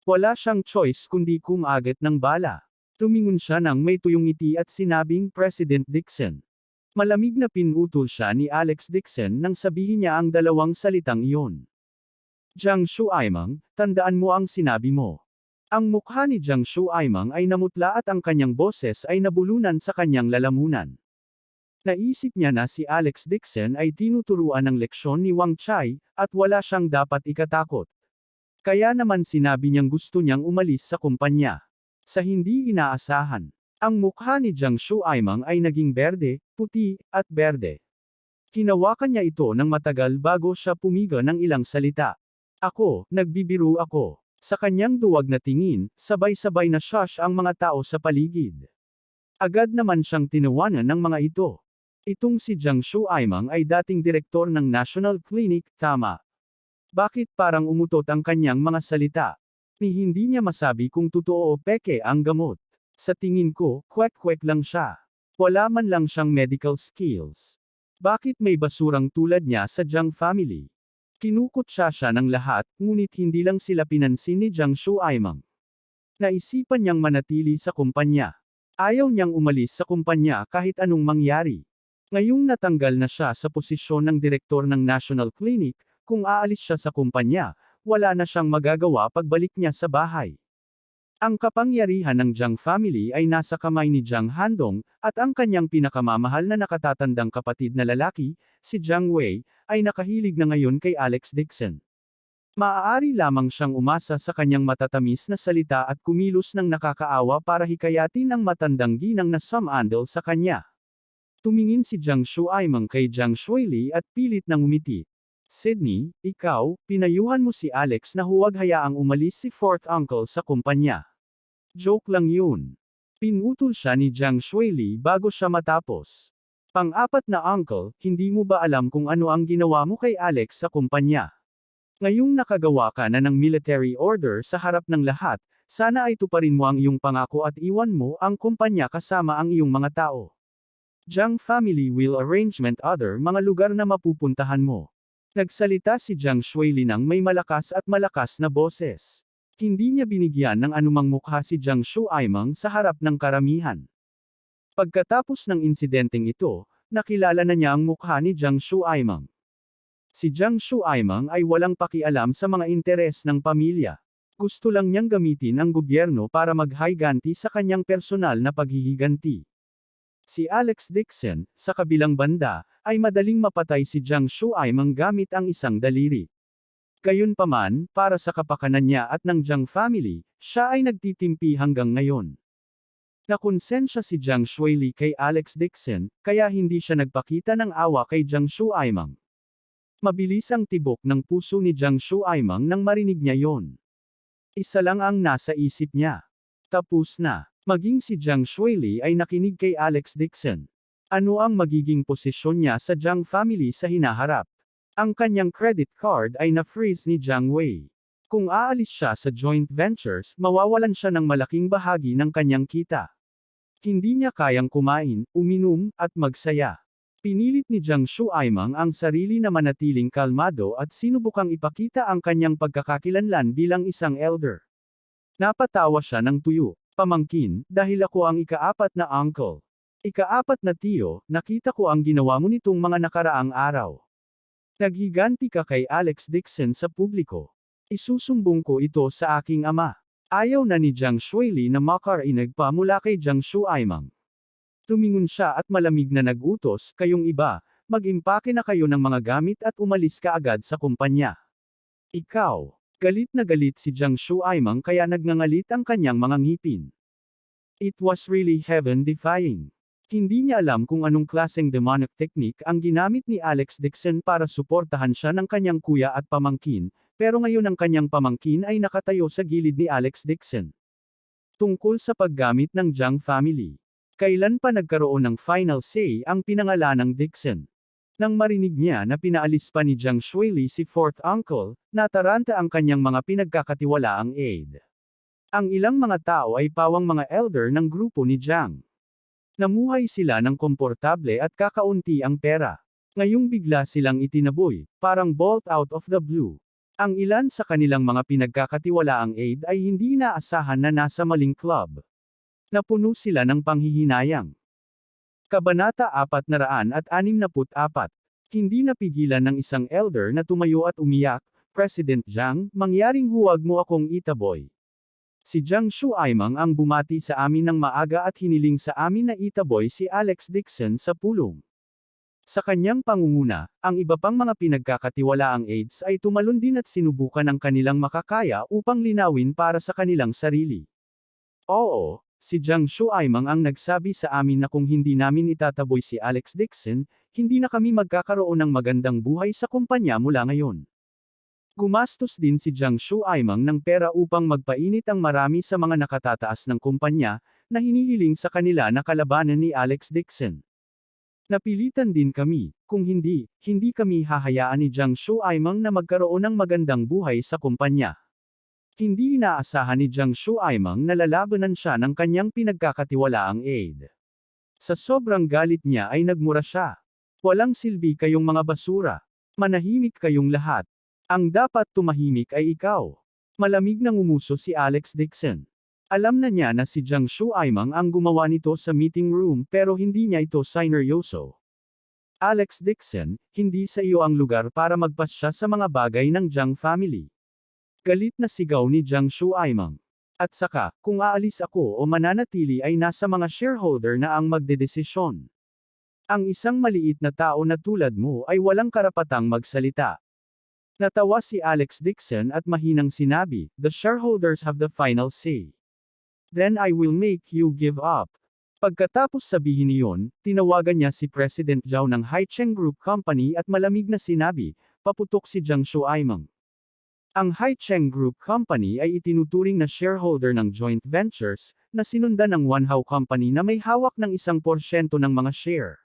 Wala siyang choice kundi kumagat ng bala. Tumingon siya ng may tuyong ngiti at sinabing President Dixon. Malamig na pinutol siya ni Alex Dixon nang sabihin niya ang dalawang salitang iyon. Jiang Shuaimang, tandaan mo ang sinabi mo. Ang mukha ni Jiang Shuaimang ay namutla at ang kanyang boses ay nabulunan sa kanyang lalamunan. Naisip niya na si Alex Dixon ay tinuturuan ng leksyon ni Wang Chai, at wala siyang dapat ikatakot. Kaya naman sinabi niyang gusto niyang umalis sa kumpanya. Sa hindi inaasahan. Ang mukha ni Jiang Shuaimang ay naging berde, puti, at berde. Hinawakan niya ito ng matagal bago siya pumiga ng ilang salita. Ako, nagbibiro ako. Sa kanyang duwag na tingin, sabay-sabay na shush ang mga tao sa paligid. Agad naman siyang tinawanan ng mga ito. Itong si Jiang Shuaimang ay dating direktor ng National Clinic, tama. Bakit parang umutot ang kanyang mga salita? Ni hindi niya masabi kung totoo o peke ang gamot. Sa tingin ko, kwek-kwek lang siya. Wala man lang siyang medical skills. Bakit may basurang tulad niya sa Jiang family? Kinukutsa siya ng lahat, ngunit hindi lang sila pinansin ni Jiang Shuaimang. Naisipan niyang manatili sa kumpanya. Ayaw niyang umalis sa kumpanya kahit anong mangyari. Ngayong natanggal na siya sa posisyon ng direktor ng National Clinic, kung aalis siya sa kumpanya, wala na siyang magagawa pagbalik niya sa bahay. Ang kapangyarihan ng Jiang family ay nasa kamay ni Jiang Handong, at ang kanyang pinakamamahal na nakatatandang kapatid na lalaki, si Jiang Wei, ay nakahilig na ngayon kay Alex Dixon. Maaari lamang siyang umasa sa kanyang matatamis na salita at kumilos ng nakakaawa para hikayatin ang matandang ginang na sumandal sa kanya. Tumingin si Jiang Shuaimang kay Jiang Shuili at pilit nang umiti. Sydney, ikaw, pinayuhan mo si Alex na huwag hayaang umalis si fourth uncle sa kumpanya. Joke lang yun. Pinutol siya ni Jiang Shuili bago siya matapos. Pang-apat na uncle, hindi mo ba alam kung ano ang ginawa mo kay Alex sa kumpanya? Ngayong nakagawa ka na ng military order sa harap ng lahat, sana ay tuparin mo ang iyong pangako at iwan mo ang kumpanya kasama ang iyong mga tao. Jiang family will arrangement other mga lugar na mapupuntahan mo. Nagsalita si Jiang Shuili nang may malakas na boses. Hindi niya binigyan ng anumang mukha si Jiang Shuaimang sa harap ng karamihan. Pagkatapos ng insidenteng ito, nakilala na niya ang mukha ni Jiang Shuaimang. Si Jiang Shuaimang ay walang pakialam sa mga interes ng pamilya. Gusto lang niyang gamitin ang gobyerno para maghiganti sa kanyang personal na paghihiganti. Si Alex Dixon, sa kabilang banda, ay madaling mapatay si Jiang Shuaimang gamit ang isang daliri. Gayunpaman, para sa kapakanan niya at ng Jiang family, siya ay nagtitimpi hanggang ngayon. Nakonsensya si Jiang Shuili kay Alex Dixon, kaya hindi siya nagpakita ng awa kay Jiang Shuaimang. Mabilis ang tibok ng puso ni Jiang Shuaimang nang marinig niya yon. Isa lang ang nasa isip niya. Tapos na. Maging si Jiang Shuili ay nakinig kay Alex Dixon. Ano ang magiging posisyon niya sa Jiang family sa hinaharap? Ang kanyang credit card ay na-freeze ni Jiang Wei. Kung aalis siya sa joint ventures, mawawalan siya ng malaking bahagi ng kanyang kita. Hindi niya kayang kumain, uminom, at magsaya. Pinilit ni Jiang Shuaimang ang sarili na manatiling kalmado at sinubukang ipakita ang kanyang pagkakakilanlan bilang isang elder. Napatawa siya ng tuyo. Pamangkin, dahil ako ang ikaapat na uncle. Ikaapat na tiyo, nakita ko ang ginawa mo nitong mga nakaraang araw. Naghiganti ka kay Alex Dixon sa publiko. Isusumbong ko ito sa aking ama. Ayaw na ni Jiang Shuili na makarinig pa mula kay Jiang Shuaimang. Tumingon siya at malamig na nag-utos, kayong iba, mag-impake na kayo ng mga gamit at umalis ka agad sa kumpanya. Ikaw. Galit na galit si Jiang Shuaimang kaya nagngangalit ang kanyang mga ngipin. It was really heaven-defying. Hindi niya alam kung anong klaseng demonic technique ang ginamit ni Alex Dixon para suportahan siya ng kanyang kuya at pamangkin, pero ngayon ang kanyang pamangkin ay nakatayo sa gilid ni Alex Dixon. Tungkol sa paggamit ng Jiang family. Kailan pa nagkaroon ng final say ang pinangalanang Dixon? Nang marinig niya na pinaalis pa ni Jiang Shuili si fourth uncle, nataranta ang kanyang mga pinagkakatiwalaang aide. Ang ilang mga tao ay pawang mga elder ng grupo ni Jiang. Namuhay sila ng komportable at kakaunti ang pera. Ngayong bigla silang itinaboy, parang bolt out of the blue. Ang ilan sa kanilang mga pinagkakatiwalaang aide ay hindi inaasahan na nasa maling club. Napuno sila ng panghihinayang. Kabanata 464. Hindi napigilan ng isang elder na tumayo at umiyak, President Jiang, mangyaring huwag mo akong itaboy. Si Jiang Shuaimang ang bumati sa amin ng maaga at hiniling sa amin na itaboy si Alex Dixon sa pulong. Sa kanyang pangunguna, ang iba pang mga pinagkakatiwalaang aides ay tumalon din at sinubukan ang kanilang makakaya upang linawin para sa kanilang sarili. Oo. Si Jiang Shuaimang ang nagsabi sa amin na kung hindi namin itataboy si Alex Dixon, hindi na kami magkakaroon ng magandang buhay sa kumpanya mula ngayon. Gumastos din si Jiang Shuaimang ng pera upang magpainit ang marami sa mga nakatataas ng kumpanya, na hinihiling sa kanila na kalabanan ni Alex Dixon. Napilitan din kami, kung hindi kami hahayaan ni Jiang Shuaimang na magkaroon ng magandang buhay sa kumpanya. Hindi inaasahan ni Jiang Shuaimang na lalabanan siya ng kanyang pinagkakatiwalaang aide. Sa sobrang galit niya ay nagmura siya. Walang silbi kayong mga basura. Manahimik kayong lahat. Ang dapat tumahimik ay ikaw. Malamig nang umuso si Alex Dixon. Alam na niya na si Jiang Shuaimang ang gumawa nito sa meeting room pero hindi niya ito sineryoso. Alex Dixon, hindi sa iyo ang lugar para magpasya sa mga bagay ng Jiang family. Galit na sigaw ni Jiang Shuaimang. At saka, kung aalis ako o mananatili ay nasa mga shareholder na ang magdedesisyon. Ang isang maliit na tao na tulad mo ay walang karapatang magsalita. Natawa si Alex Dixon at mahinang sinabi, the shareholders have the final say. Then I will make you give up. Pagkatapos sabihin niyon, tinawagan niya si President Zhao ng Haicheng Group Company at malamig na sinabi, paputok si Jiang Shuaimang. Ang Haicheng Group Company ay itinuturing na shareholder ng joint ventures, na sinundan ng Wanhao Company na may hawak ng 1% ng mga share.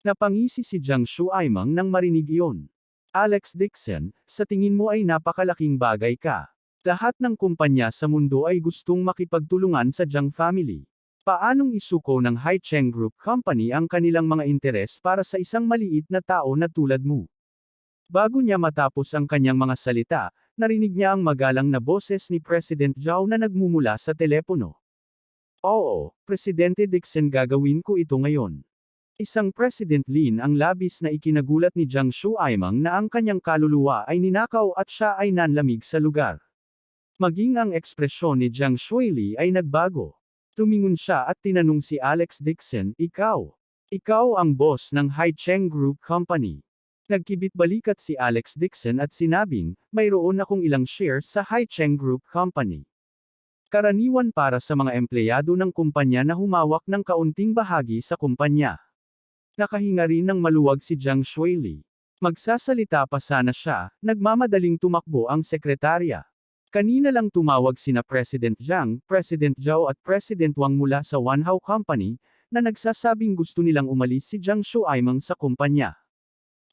Napangisi si Jiang Shuaimang nang marinig iyon. Alex Dixon, sa tingin mo ay napakalaking bagay ka. Lahat ng kumpanya sa mundo ay gustong makipagtulungan sa Jiang family. Paanong isuko ng Haicheng Group Company ang kanilang mga interes para sa isang maliit na tao na tulad mo? Bago niya matapos ang kanyang mga salita, narinig niya ang magalang na boses ni President Zhao na nagmumula sa telepono. Oo, Presidente Dixon, gagawin ko ito ngayon. Isang President Lin ang labis na ikinagulat ni Jiang Shuaimang na ang kanyang kaluluwa ay ninakaw at siya ay nanlamig sa lugar. Maging ang ekspresyon ni Jiang Shuili ay nagbago. Tumingon siya at tinanong si Alex Dixon, Ikaw ang boss ng Haicheng Group Company. Nagkibit-balikat si Alex Dixon at sinabing, mayroon akong ilang shares sa Haicheng Group Company. Karaniwan para sa mga empleyado ng kumpanya na humawak ng kaunting bahagi sa kumpanya. Nakahinga rin ng maluwag si Jiang Shuili. Magsasalita pa sana siya, nagmamadaling tumakbo ang sekretarya. Kanina lang tumawag sina President Jiang, President Zhao at President Wang mula sa Wanhao Company, na nagsasabing gusto nilang umalis si Jiang Shuaimang sa kumpanya.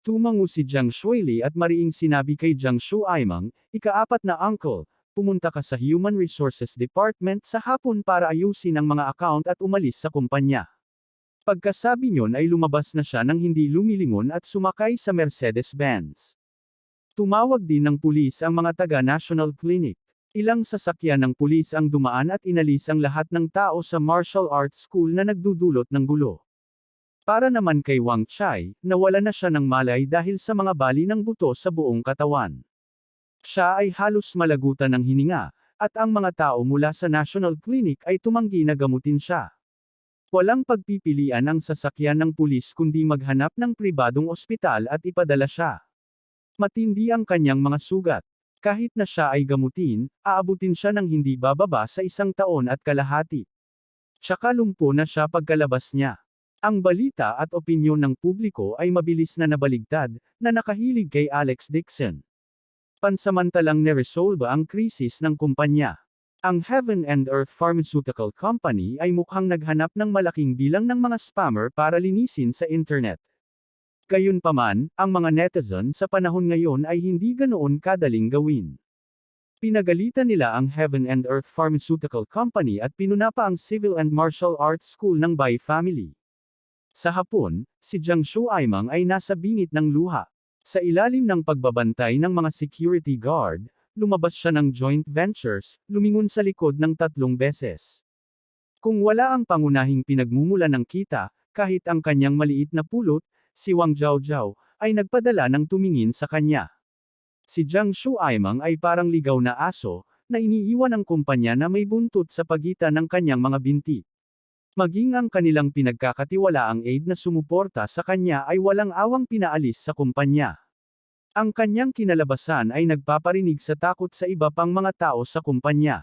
Tumango si Jiang Shuili at mariing sinabi kay Jiang Shuaimang, ika-4 na uncle, pumunta ka sa Human Resources Department sa hapon para ayusin ang mga account at umalis sa kumpanya. Pagkasabi niyon ay lumabas na siya nang hindi lumilingon at sumakay sa Mercedes-Benz. Tumawag din ng pulis ang mga taga-National Clinic. Ilang sasakyan ng pulis ang dumaan at inalis ang lahat ng tao sa martial arts school na nagdudulot ng gulo. Para naman kay Wang Chai, nawala na siya ng malay dahil sa mga bali ng buto sa buong katawan. Siya ay halos malagutan ng hininga, at ang mga tao mula sa National Clinic ay tumanggi na gamutin siya. Walang pagpipilian ang sasakyan ng pulis kundi maghanap ng pribadong ospital at ipadala siya. Matindi ang kanyang mga sugat. Kahit na siya ay gamutin, aabutin siya ng hindi bababa sa 1 taon at kalahati. Tsaka lumpo na siya pagkalabas niya. Ang balita at opinyon ng publiko ay mabilis na nabaligtad, na nakahilig kay Alex Dixon. Pansamantalang neresolba ang krisis ng kumpanya. Ang Heaven and Earth Pharmaceutical Company ay mukhang naghanap ng malaking bilang ng mga spammer para linisin sa internet. Gayunpaman, ang mga netizen sa panahon ngayon ay hindi ganoon kadaling gawin. Pinagalitan nila ang Heaven and Earth Pharmaceutical Company at pinuna pa ang Civil and Martial Arts School ng Bai family. Sa hapon, si Jiang Shuaimang ay nasa bingit ng luha. Sa ilalim ng pagbabantay ng mga security guard, lumabas siya ng joint ventures, lumingon sa likod ng 3 beses. Kung wala ang pangunahing pinagmumula ng kita, kahit ang kanyang maliit na pulot, si Wang Jiaojiao, ay nagpadala ng tumingin sa kanya. Si Jiang Shuaimang ay parang ligaw na aso, na iniiwan ng kumpanya na may buntot sa pagitan ng kanyang mga binti. Maging ang kanilang pinagkakatiwalaang aide na sumuporta sa kanya ay walang awang pinaalis sa kumpanya. Ang kanyang kinalabasan ay nagpaparinig sa takot sa iba pang mga tao sa kumpanya.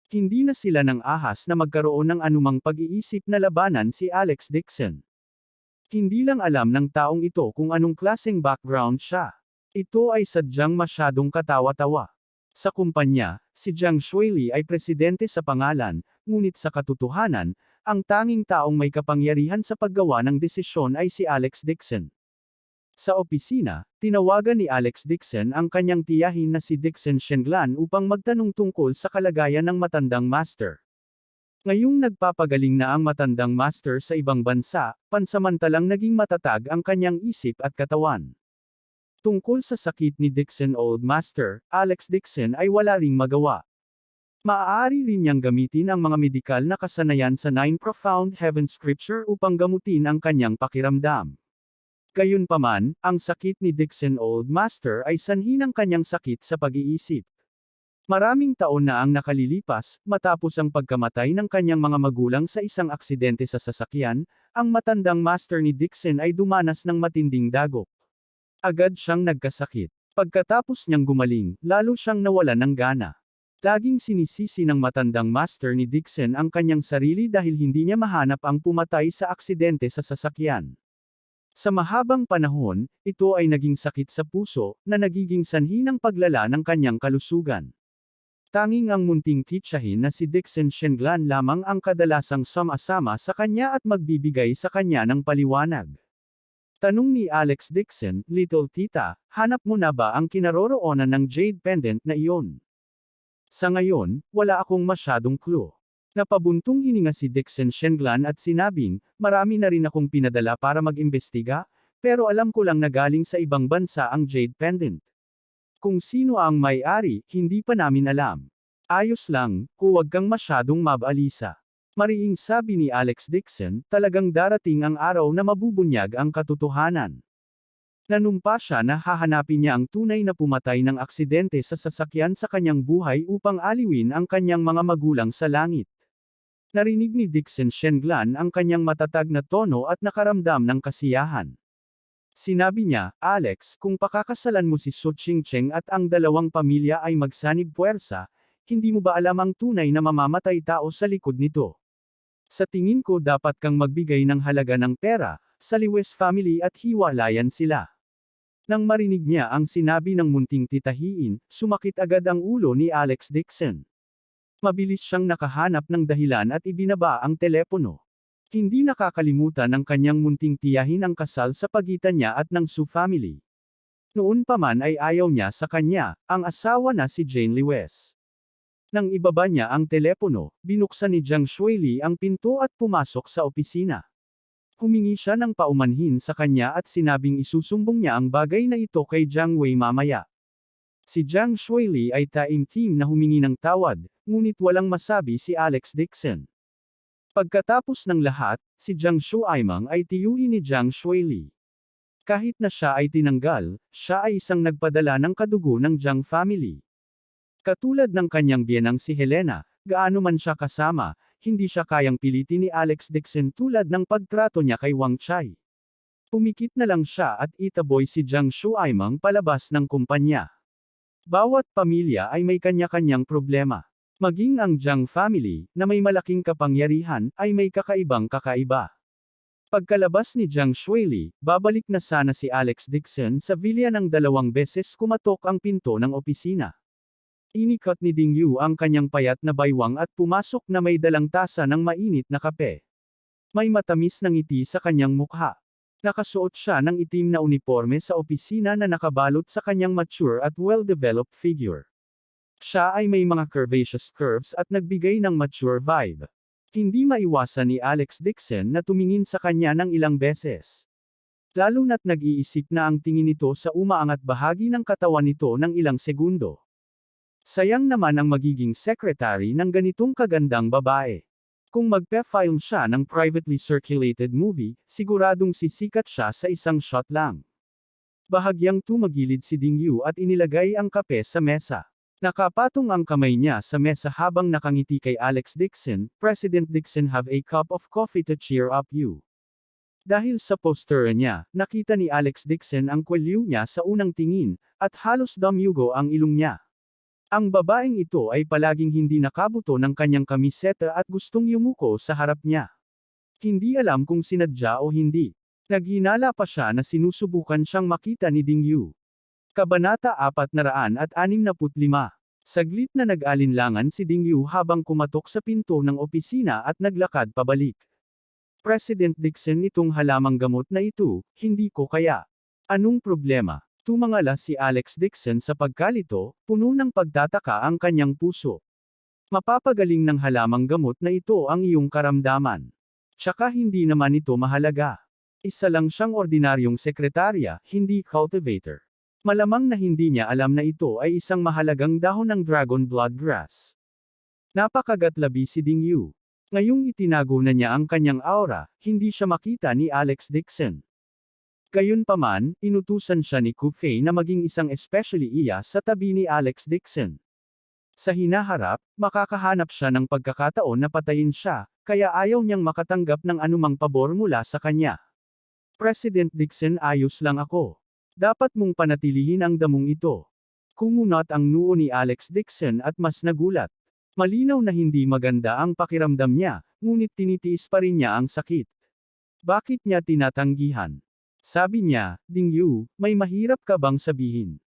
Hindi na sila nang ahas na magkaroon ng anumang pag-iisip na labanan si Alex Dixon. Hindi lang alam ng taong ito kung anong klaseng background siya. Ito ay sadyang masyadong katawa-tawa. Sa kumpanya, si Jiang Shuili ay presidente sa pangalan, ngunit sa katotohanan, ang tanging taong may kapangyarihan sa paggawa ng desisyon ay si Alex Dixon. Sa opisina, tinawagan ni Alex Dixon ang kanyang tiyahin na si Dixon Shenglan upang magtanong tungkol sa kalagayan ng matandang master. Ngayong nagpapagaling na ang matandang master sa ibang bansa, pansamantalang naging matatag ang kanyang isip at katawan. Tungkol sa sakit ni Dixon Old Master, Alex Dixon ay wala ring magawa. Maaari rin niyang gamitin ang mga medikal na kasanayan sa 9 Profound Heaven Scripture upang gamutin ang kanyang pakiramdam. Gayunpaman, ang sakit ni Dixon Old Master ay sanhi ng kanyang sakit sa pag-iisip. Maraming taon na ang nakalilipas, matapos ang pagkamatay ng kanyang mga magulang sa isang aksidente sa sasakyan, ang matandang master ni Dixon ay dumanas ng matinding dagok. Agad siyang nagkasakit. Pagkatapos niyang gumaling, lalo siyang nawalan ng gana. Laging sinisisi ng matandang master ni Dixon ang kanyang sarili dahil hindi niya mahanap ang pumatay sa aksidente sa sasakyan. Sa mahabang panahon, ito ay naging sakit sa puso, na nagiging sanhi ng paglala ng kanyang kalusugan. Tanging ang munting titsahin na si Dixon Shenglan lamang ang kadalasang sama-sama sa kanya at magbibigay sa kanya ng paliwanag. Tanong ni Alex Dixon, "Little Tita, hanap mo na ba ang kinaroroonan ng jade pendant na iyon?" Sa ngayon, wala akong masyadong clue. Napabuntong hininga si Dixon Shenglan at sinabing, "Marami na rin akong pinadala para mag-imbestiga, pero alam ko lang na galing sa ibang bansa ang jade pendant. Kung sino ang may-ari, hindi pa namin alam. Ayos lang, huwag kang masyadong mabalisa." Mariing sabi ni Alex Dixon, talagang darating ang araw na mabubunyag ang katotohanan. Nanumpa siya na hahanapin niya ang tunay na pumatay ng aksidente sa sasakyan sa kanyang buhay upang aliwin ang kanyang mga magulang sa langit. Narinig ni Dixon Shenglan ang kanyang matatag na tono at nakaramdam ng kasiyahan. Sinabi niya, "Alex, kung pakakasalan mo si Su Chingcheng at ang dalawang pamilya ay magsanib puwersa, hindi mo ba alam ang tunay na mamamatay tao sa likod nito? Sa tingin ko dapat kang magbigay ng halaga ng pera, sa Lewis family at hiwalayan sila." Nang marinig niya ang sinabi ng munting titahiin, sumakit agad ang ulo ni Alex Dixon. Mabilis siyang nakahanap ng dahilan at ibinaba ang telepono. Hindi nakakalimutan ng kanyang munting tiyahin ang kasal sa pagitan niya at ng Su family. Noon pa man ay ayaw niya sa kanya, ang asawa na si Jane Lewis. Nang ibaba niya ang telepono, binuksan ni Jiang Shuili ang pinto at pumasok sa opisina. Humingi siya ng paumanhin sa kanya at sinabing isusumbong niya ang bagay na ito kay Jiang Wei mamaya. Si Jiang Shuili ay taimtim na humingi ng tawad, ngunit walang masabi si Alex Dixon. Pagkatapos ng lahat, si Jiang Shuaimang ay tiyuhin ni Jiang Shuili. Kahit na siya ay tinanggal, siya ay isang nagpadala ng kadugo ng Jiang family. Katulad ng kanyang biyenang si Helena, gaano man siya kasama, hindi siya kayang pilitin ni Alex Dixon tulad ng pagtrato niya kay Wang Chai. Pumikit na lang siya at itaboy si Jiang Shuaimeng palabas ng kumpanya. Bawat pamilya ay may kanya-kanyang problema. Maging ang Jiang family, na may malaking kapangyarihan, ay may kakaibang kakaiba. Pagkalabas ni Jiang Shuili, babalik na sana si Alex Dixon sa villa ng 2 beses kumatok ang pinto ng opisina. Inikot ni Ding Yu ang kanyang payat na baywang at pumasok na may dalang tasa ng mainit na kape. May matamis na ngiti sa kanyang mukha. Nakasuot siya ng itim na uniforme sa opisina na nakabalot sa kanyang mature at well-developed figure. Siya ay may mga curvaceous curves at nagbigay ng mature vibe. Hindi maiwasan ni Alex Dixon na tumingin sa kanya ng ilang beses. Lalo na't nag-iisip na ang tingin nito sa umaangat bahagi ng katawan nito ng ilang segundo. Sayang naman ang magiging secretary ng ganitong kagandang babae. Kung magpe-film siya ng privately circulated movie, siguradong sisikat siya sa isang shot lang. Bahagyang tumagilid si Ding Yu at inilagay ang kape sa mesa. Nakapatong ang kamay niya sa mesa habang nakangiti kay Alex Dixon. President Dixon, have a cup of coffee to cheer up you. Dahil sa poster niya, nakita ni Alex Dixon ang kwelyo niya sa unang tingin, at halos damyugo ang ilong niya. Ang babaeng ito ay palaging hindi nakabuto ng kanyang kamiseta at gustong yumuko sa harap niya. Hindi alam kung sinadya o hindi. Naghinala pa siya na sinusubukan siyang makita ni Ding Yu. Kabanata 465. Saglit na nag-alinlangan si Ding Yu habang kumatok sa pinto ng opisina at naglakad pabalik. President Dixon, itong halamang gamot na ito, hindi ko kaya. Anong problema? Tumangala si Alex Dixon sa pagkalito, puno ng pagtataka ang kanyang puso. Mapapagaling ng halamang gamot na ito ang iyong karamdaman. Tsaka hindi naman ito mahalaga. Isa lang siyang ordinaryong sekretarya, hindi cultivator. Malamang na hindi niya alam na ito ay isang mahalagang dahon ng dragon blood grass. Napakagatlabi si Ding Yu. Ngayong itinago na niya ang kanyang aura, hindi siya makita ni Alex Dixon. Gayunpaman, inutusan siya ni Ku Fei na maging isang especially iya sa tabi ni Alex Dixon. Sa hinaharap, makakahanap siya ng pagkakataon na patayin siya, kaya ayaw niyang makatanggap ng anumang pabor mula sa kanya. President Dixon, ayos lang ako. Dapat mong panatilihin ang damong ito. Kumunot ang noo ni Alex Dixon at mas nagulat. Malinaw na hindi maganda ang pakiramdam niya, ngunit tinitiis pa rin niya ang sakit. Bakit niya tinatanggihan? Sabi niya, Ding Yu, may mahirap ka bang sabihin?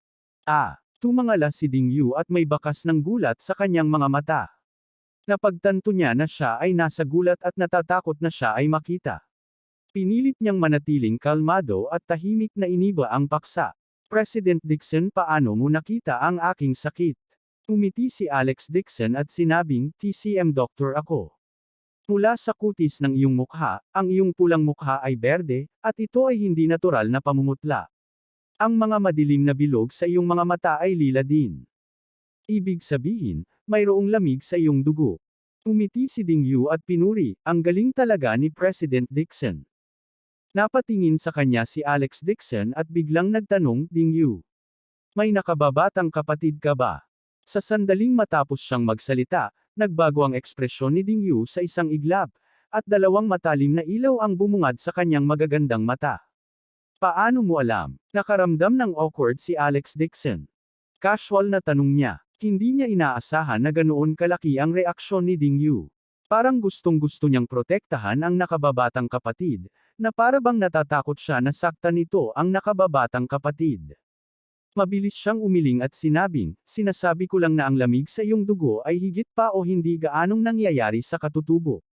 Tumangala si Ding Yu at may bakas ng gulat sa kanyang mga mata. Napagtanto niya na siya ay nasa gulat at natatakot na siya ay makita. Pinilit niyang manatiling kalmado at tahimik na iniba ang paksa. President Dixon, paano mo nakita ang aking sakit? Umiti si Alex Dixon at sinabing, TCM Doctor ako. Mula sa kutis ng iyong mukha, ang iyong pulang mukha ay berde, at ito ay hindi natural na pamumutla. Ang mga madilim na bilog sa iyong mga mata ay lila din. Ibig sabihin, mayroong lamig sa iyong dugo. Umiti si Ding Yu at pinuri, ang galing talaga ni President Dixon. Napatingin sa kanya si Alex Dixon at biglang nagtanong, Ding Yu, may nakababatang kapatid ka ba? Sa sandaling matapos siyang magsalita, nagbago ang ekspresyon ni Ding Yu sa isang iglap, at 2 matalim na ilaw ang bumungad sa kanyang magagandang mata. Paano mo alam? Nakaramdam ng awkward si Alex Dixon. Casual na tanong niya. Hindi niya inaasahan na ganoon kalaki ang reaksyon ni Ding Yu. Parang gustong-gusto niyang protektahan ang nakababatang kapatid, na para bang natatakot siya na saktan nito ang nakababatang kapatid. Mabilis siyang umiling at sinabing, sinasabi ko lang na ang lamig sa iyong dugo ay higit pa o hindi gaanong nangyayari sa katutubo.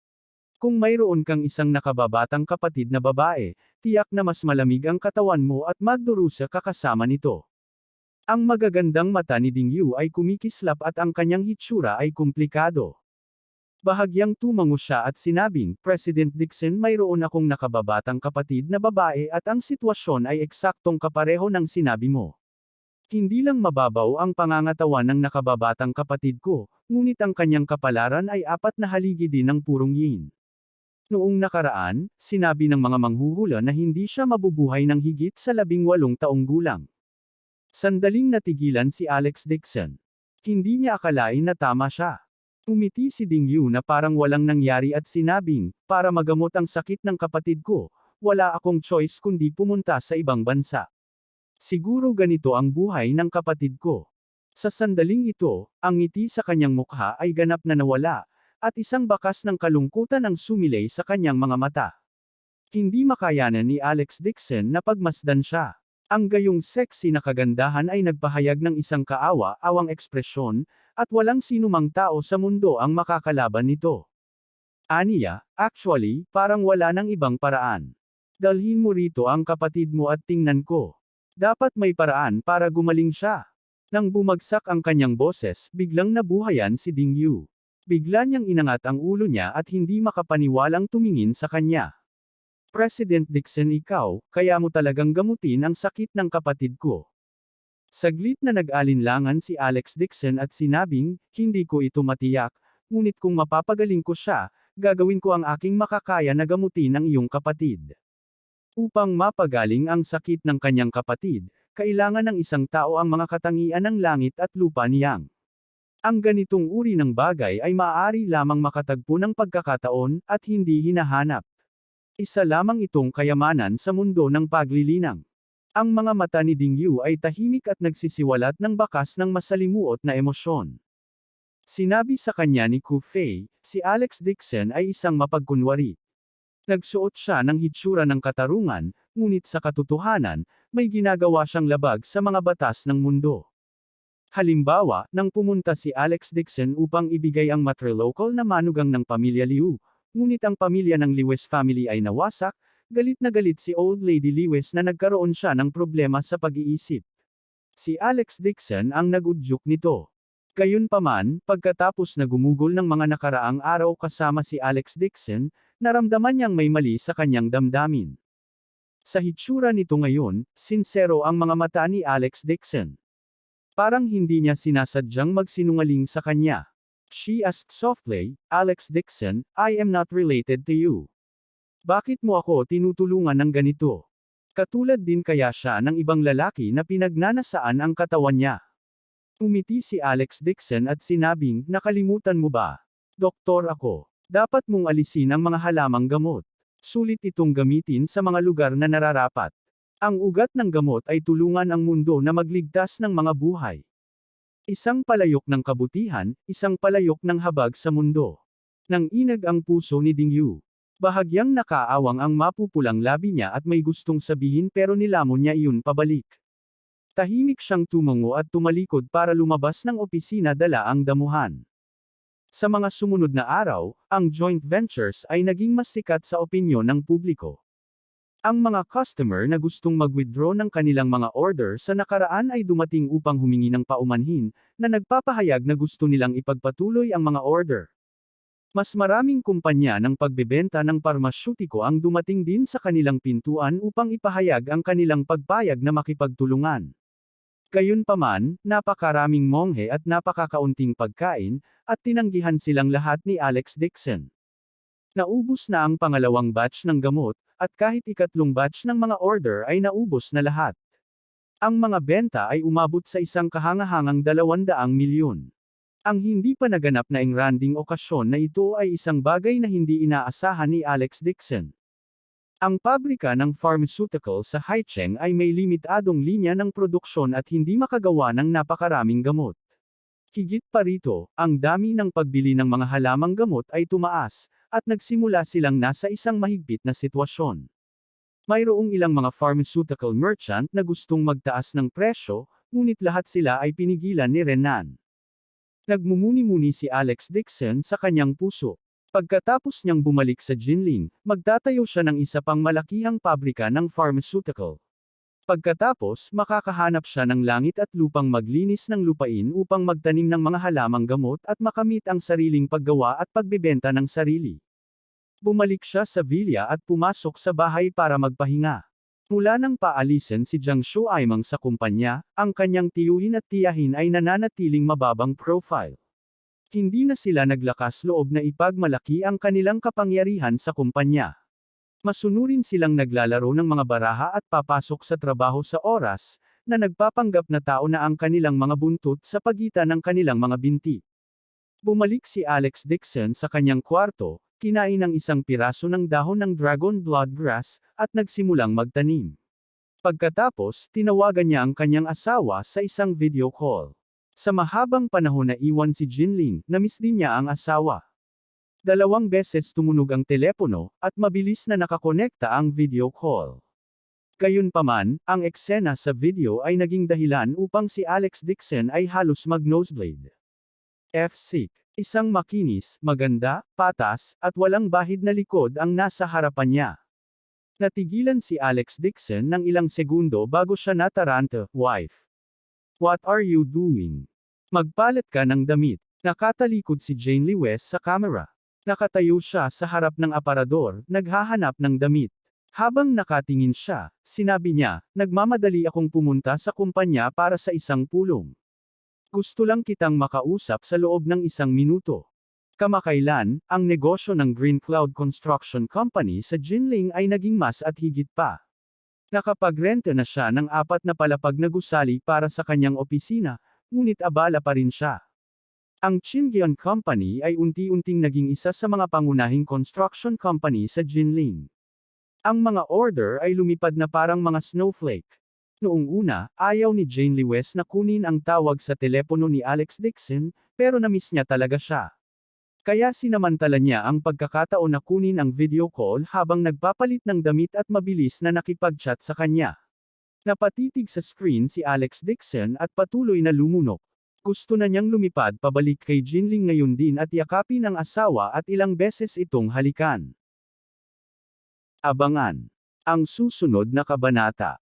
Kung mayroon kang isang nakababatang kapatid na babae, tiyak na mas malamig ang katawan mo at magdurusa ka kasama nito. Ang magagandang mata ni Ding Yu ay kumikislap at ang kanyang hitsura ay komplikado. Bahagyang tumango siya at sinabing, President Dixon, mayroon akong nakababatang kapatid na babae at ang sitwasyon ay eksaktong kapareho ng sinabi mo. Hindi lang mababaw ang pangangatawan ng nakababatang kapatid ko, ngunit ang kanyang kapalaran ay 4 na haligi din ng purong yin. Noong nakaraan, sinabi ng mga manghuhula na hindi siya mabubuhay ng higit sa 18 taong gulang. Sandaling natigilan si Alex Dixon. Hindi niya akalain na tama siya. Umiti si Ding Yu na parang walang nangyari at sinabing, para magamot ang sakit ng kapatid ko, wala akong choice kundi pumunta sa ibang bansa. Siguro ganito ang buhay ng kapatid ko. Sa sandaling ito, ang ngiti sa kanyang mukha ay ganap na nawala, at isang bakas ng kalungkutan ang sumilay sa kanyang mga mata. Hindi makayanan ni Alex Dixon na pagmasdan siya. Ang gayong sexy na kagandahan ay nagpahayag ng isang kaawa-awang ekspresyon, at walang sinumang tao sa mundo ang makakalaban nito. Aniya, actually, parang wala nang ibang paraan. Dalhin mo rito ang kapatid mo at tingnan ko. Dapat may paraan para gumaling siya. Nang bumagsak ang kanyang boses, biglang nabuhayan si Ding Yu. Bigla niyang inangat ang ulo niya at hindi makapaniwalang tumingin sa kanya. President Dixon, ikaw, kaya mo talagang gamutin ang sakit ng kapatid ko. Saglit na nag-alinlangan si Alex Dixon at sinabing, hindi ko ito matiyak, ngunit kung mapapagaling ko siya, gagawin ko ang aking makakaya na gamutin ang iyong kapatid. Upang mapagaling ang sakit ng kanyang kapatid, kailangan ng isang tao ang mga katangian ng langit at lupa niyang. Ang ganitong uri ng bagay ay maaari lamang makatagpo ng pagkakataon, at hindi hinahanap. Isa lamang itong kayamanan sa mundo ng paglilinang. Ang mga mata ni Ding Yu ay tahimik at nagsisiwalat ng bakas ng masalimuot na emosyon. Sinabi sa kanya ni Ku Fei, si Alex Dixon ay isang mapagkunwari. Nagsuot siya ng hitsura ng katarungan, ngunit sa katotohanan, may ginagawa siyang labag sa mga batas ng mundo. Halimbawa, nang pumunta si Alex Dixon upang ibigay ang matrilocal na manugang ng pamilya Liu, ngunit ang pamilya ng Lewis family ay nawasak, galit na galit si Old Lady Lewis na nagkaroon siya ng problema sa pag-iisip. Si Alex Dixon ang nagudyok nito. Gayunpaman, pagkatapos na gumugol ng mga nakaraang araw kasama si Alex Dixon, naramdaman niyang may mali sa kanyang damdamin. Sa hitsura nito ngayon, sinsero ang mga mata ni Alex Dixon. Parang hindi niya sinasadyang magsinungaling sa kanya. She asked softly, Alex Dixon, I am not related to you. Bakit mo ako tinutulungan ng ganito? Katulad din kaya siya ng ibang lalaki na pinagnanasaan ang katawan niya. Umiti si Alex Dixon at sinabing, nakalimutan mo ba? Doktor ako. Dapat mong alisin ang mga halamang gamot. Sulit itong gamitin sa mga lugar na nararapat. Ang ugat ng gamot ay tulungan ang mundo na magligtas ng mga buhay. Isang palayok ng kabutihan, isang palayok ng habag sa mundo. Nang inag ang puso ni Ding Yu. Bahagyang nakaawang ang mapupulang labi niya at may gustong sabihin pero nilamon niya iyon pabalik. Tahimik siyang tumango at tumalikod para lumabas ng opisina dala ang damuhan. Sa mga sumunod na araw, ang joint ventures ay naging mas sikat sa opinyon ng publiko. Ang mga customer na gustong mag-withdraw ng kanilang mga order sa nakaraan ay dumating upang humingi ng paumanhin, na nagpapahayag na gusto nilang ipagpatuloy ang mga order. Mas maraming kumpanya ng pagbebenta ng parmasyutiko ang dumating din sa kanilang pintuan upang ipahayag ang kanilang pagpayag na makipagtulungan. Gayunpaman, napakaraming monghe at napakakaunting pagkain, at tinanggihan silang lahat ni Alex Dixon. Naubos na ang pangalawang batch ng gamot, at kahit ikatlong batch ng mga order ay naubos na lahat. Ang mga benta ay umabot sa isang kahangahangang 200 milyon. Ang hindi pa naganap na engranding okasyon na ito ay isang bagay na hindi inaasahan ni Alex Dixon. Ang pabrika ng pharmaceutical sa Haicheng ay may limitadong linya ng produksyon at hindi makagawa ng napakaraming gamot. Higit pa rito, ang dami ng pagbili ng mga halamang gamot ay tumaas, at nagsimula silang nasa isang mahigpit na sitwasyon. Mayroong ilang mga pharmaceutical merchant na gustong magtaas ng presyo, ngunit lahat sila ay pinigilan ni Renan. Nagmumuni-muni si Alex Dixon sa kanyang puso. Pagkatapos niyang bumalik sa Jinling, magtatayo siya ng isa pang malakihang pabrika ng pharmaceutical. Pagkatapos, makakahanap siya ng langit at lupang maglinis ng lupain upang magtanim ng mga halamang gamot at makamit ang sariling paggawa at pagbebenta ng sarili. Bumalik siya sa villa at pumasok sa bahay para magpahinga. Mula nang paalisin si Jiang Shuaimang sa kumpanya, ang kanyang tiyuhin at tiyahin ay nananatiling mababang profile. Hindi na sila naglakas loob na ipagmalaki ang kanilang kapangyarihan sa kumpanya. Masunurin silang naglalaro ng mga baraha at papasok sa trabaho sa oras, na nagpapanggap na tao na ang kanilang mga buntot sa pagitan ng kanilang mga binti. Bumalik si Alex Dixon sa kanyang kwarto, kinain ang isang piraso ng dahon ng dragon blood grass, at nagsimulang magtanim. Pagkatapos, tinawagan niya ang kanyang asawa sa isang video call. Sa mahabang panahon na iwan si Jinling, namiss din niya ang asawa. 2 beses tumunog ang telepono, at mabilis na nakakonekta ang video call. Gayunpaman, ang eksena sa video ay naging dahilan upang si Alex Dixon ay halos mag-nosebleed. F6. Isang makinis, maganda, patas, at walang bahid na likod ang nasa harapan niya. Natigilan si Alex Dixon ng ilang segundo bago siya nataranta, "Wife. What are you doing? Magpalit ka ng damit." Nakatalikod si Jane Lee West sa camera. Nakatayo siya sa harap ng aparador, naghahanap ng damit. Habang nakatingin siya, sinabi niya, "Nagmamadali akong pumunta sa kumpanya para sa isang pulong. Gusto lang kitang makausap sa loob ng 1 minuto." Kamakailan, ang negosyo ng Green Cloud Construction Company sa Jinling ay naging mas at higit pa. Nakapagrenta na siya ng 4 na palapag na gusali para sa kanyang opisina, ngunit abala pa rin siya. Ang Chingian Company ay unti-unting naging isa sa mga pangunahing construction company sa Jinling. Ang mga order ay lumipad na parang mga snowflake. Noong una, ayaw ni Jane Lee West na kunin ang tawag sa telepono ni Alex Dixon, pero namiss niya talaga siya. Kaya sinamantala niya ang pagkakataon na kunin ang video call habang nagpapalit ng damit at mabilis na nakipag-chat sa kanya. Napatitig sa screen si Alex Dixon at patuloy na lumunok. Gusto na niyang lumipad pabalik kay Jinling ngayon din at yakapin ang asawa at ilang beses itong halikan. Abangan ang susunod na kabanata.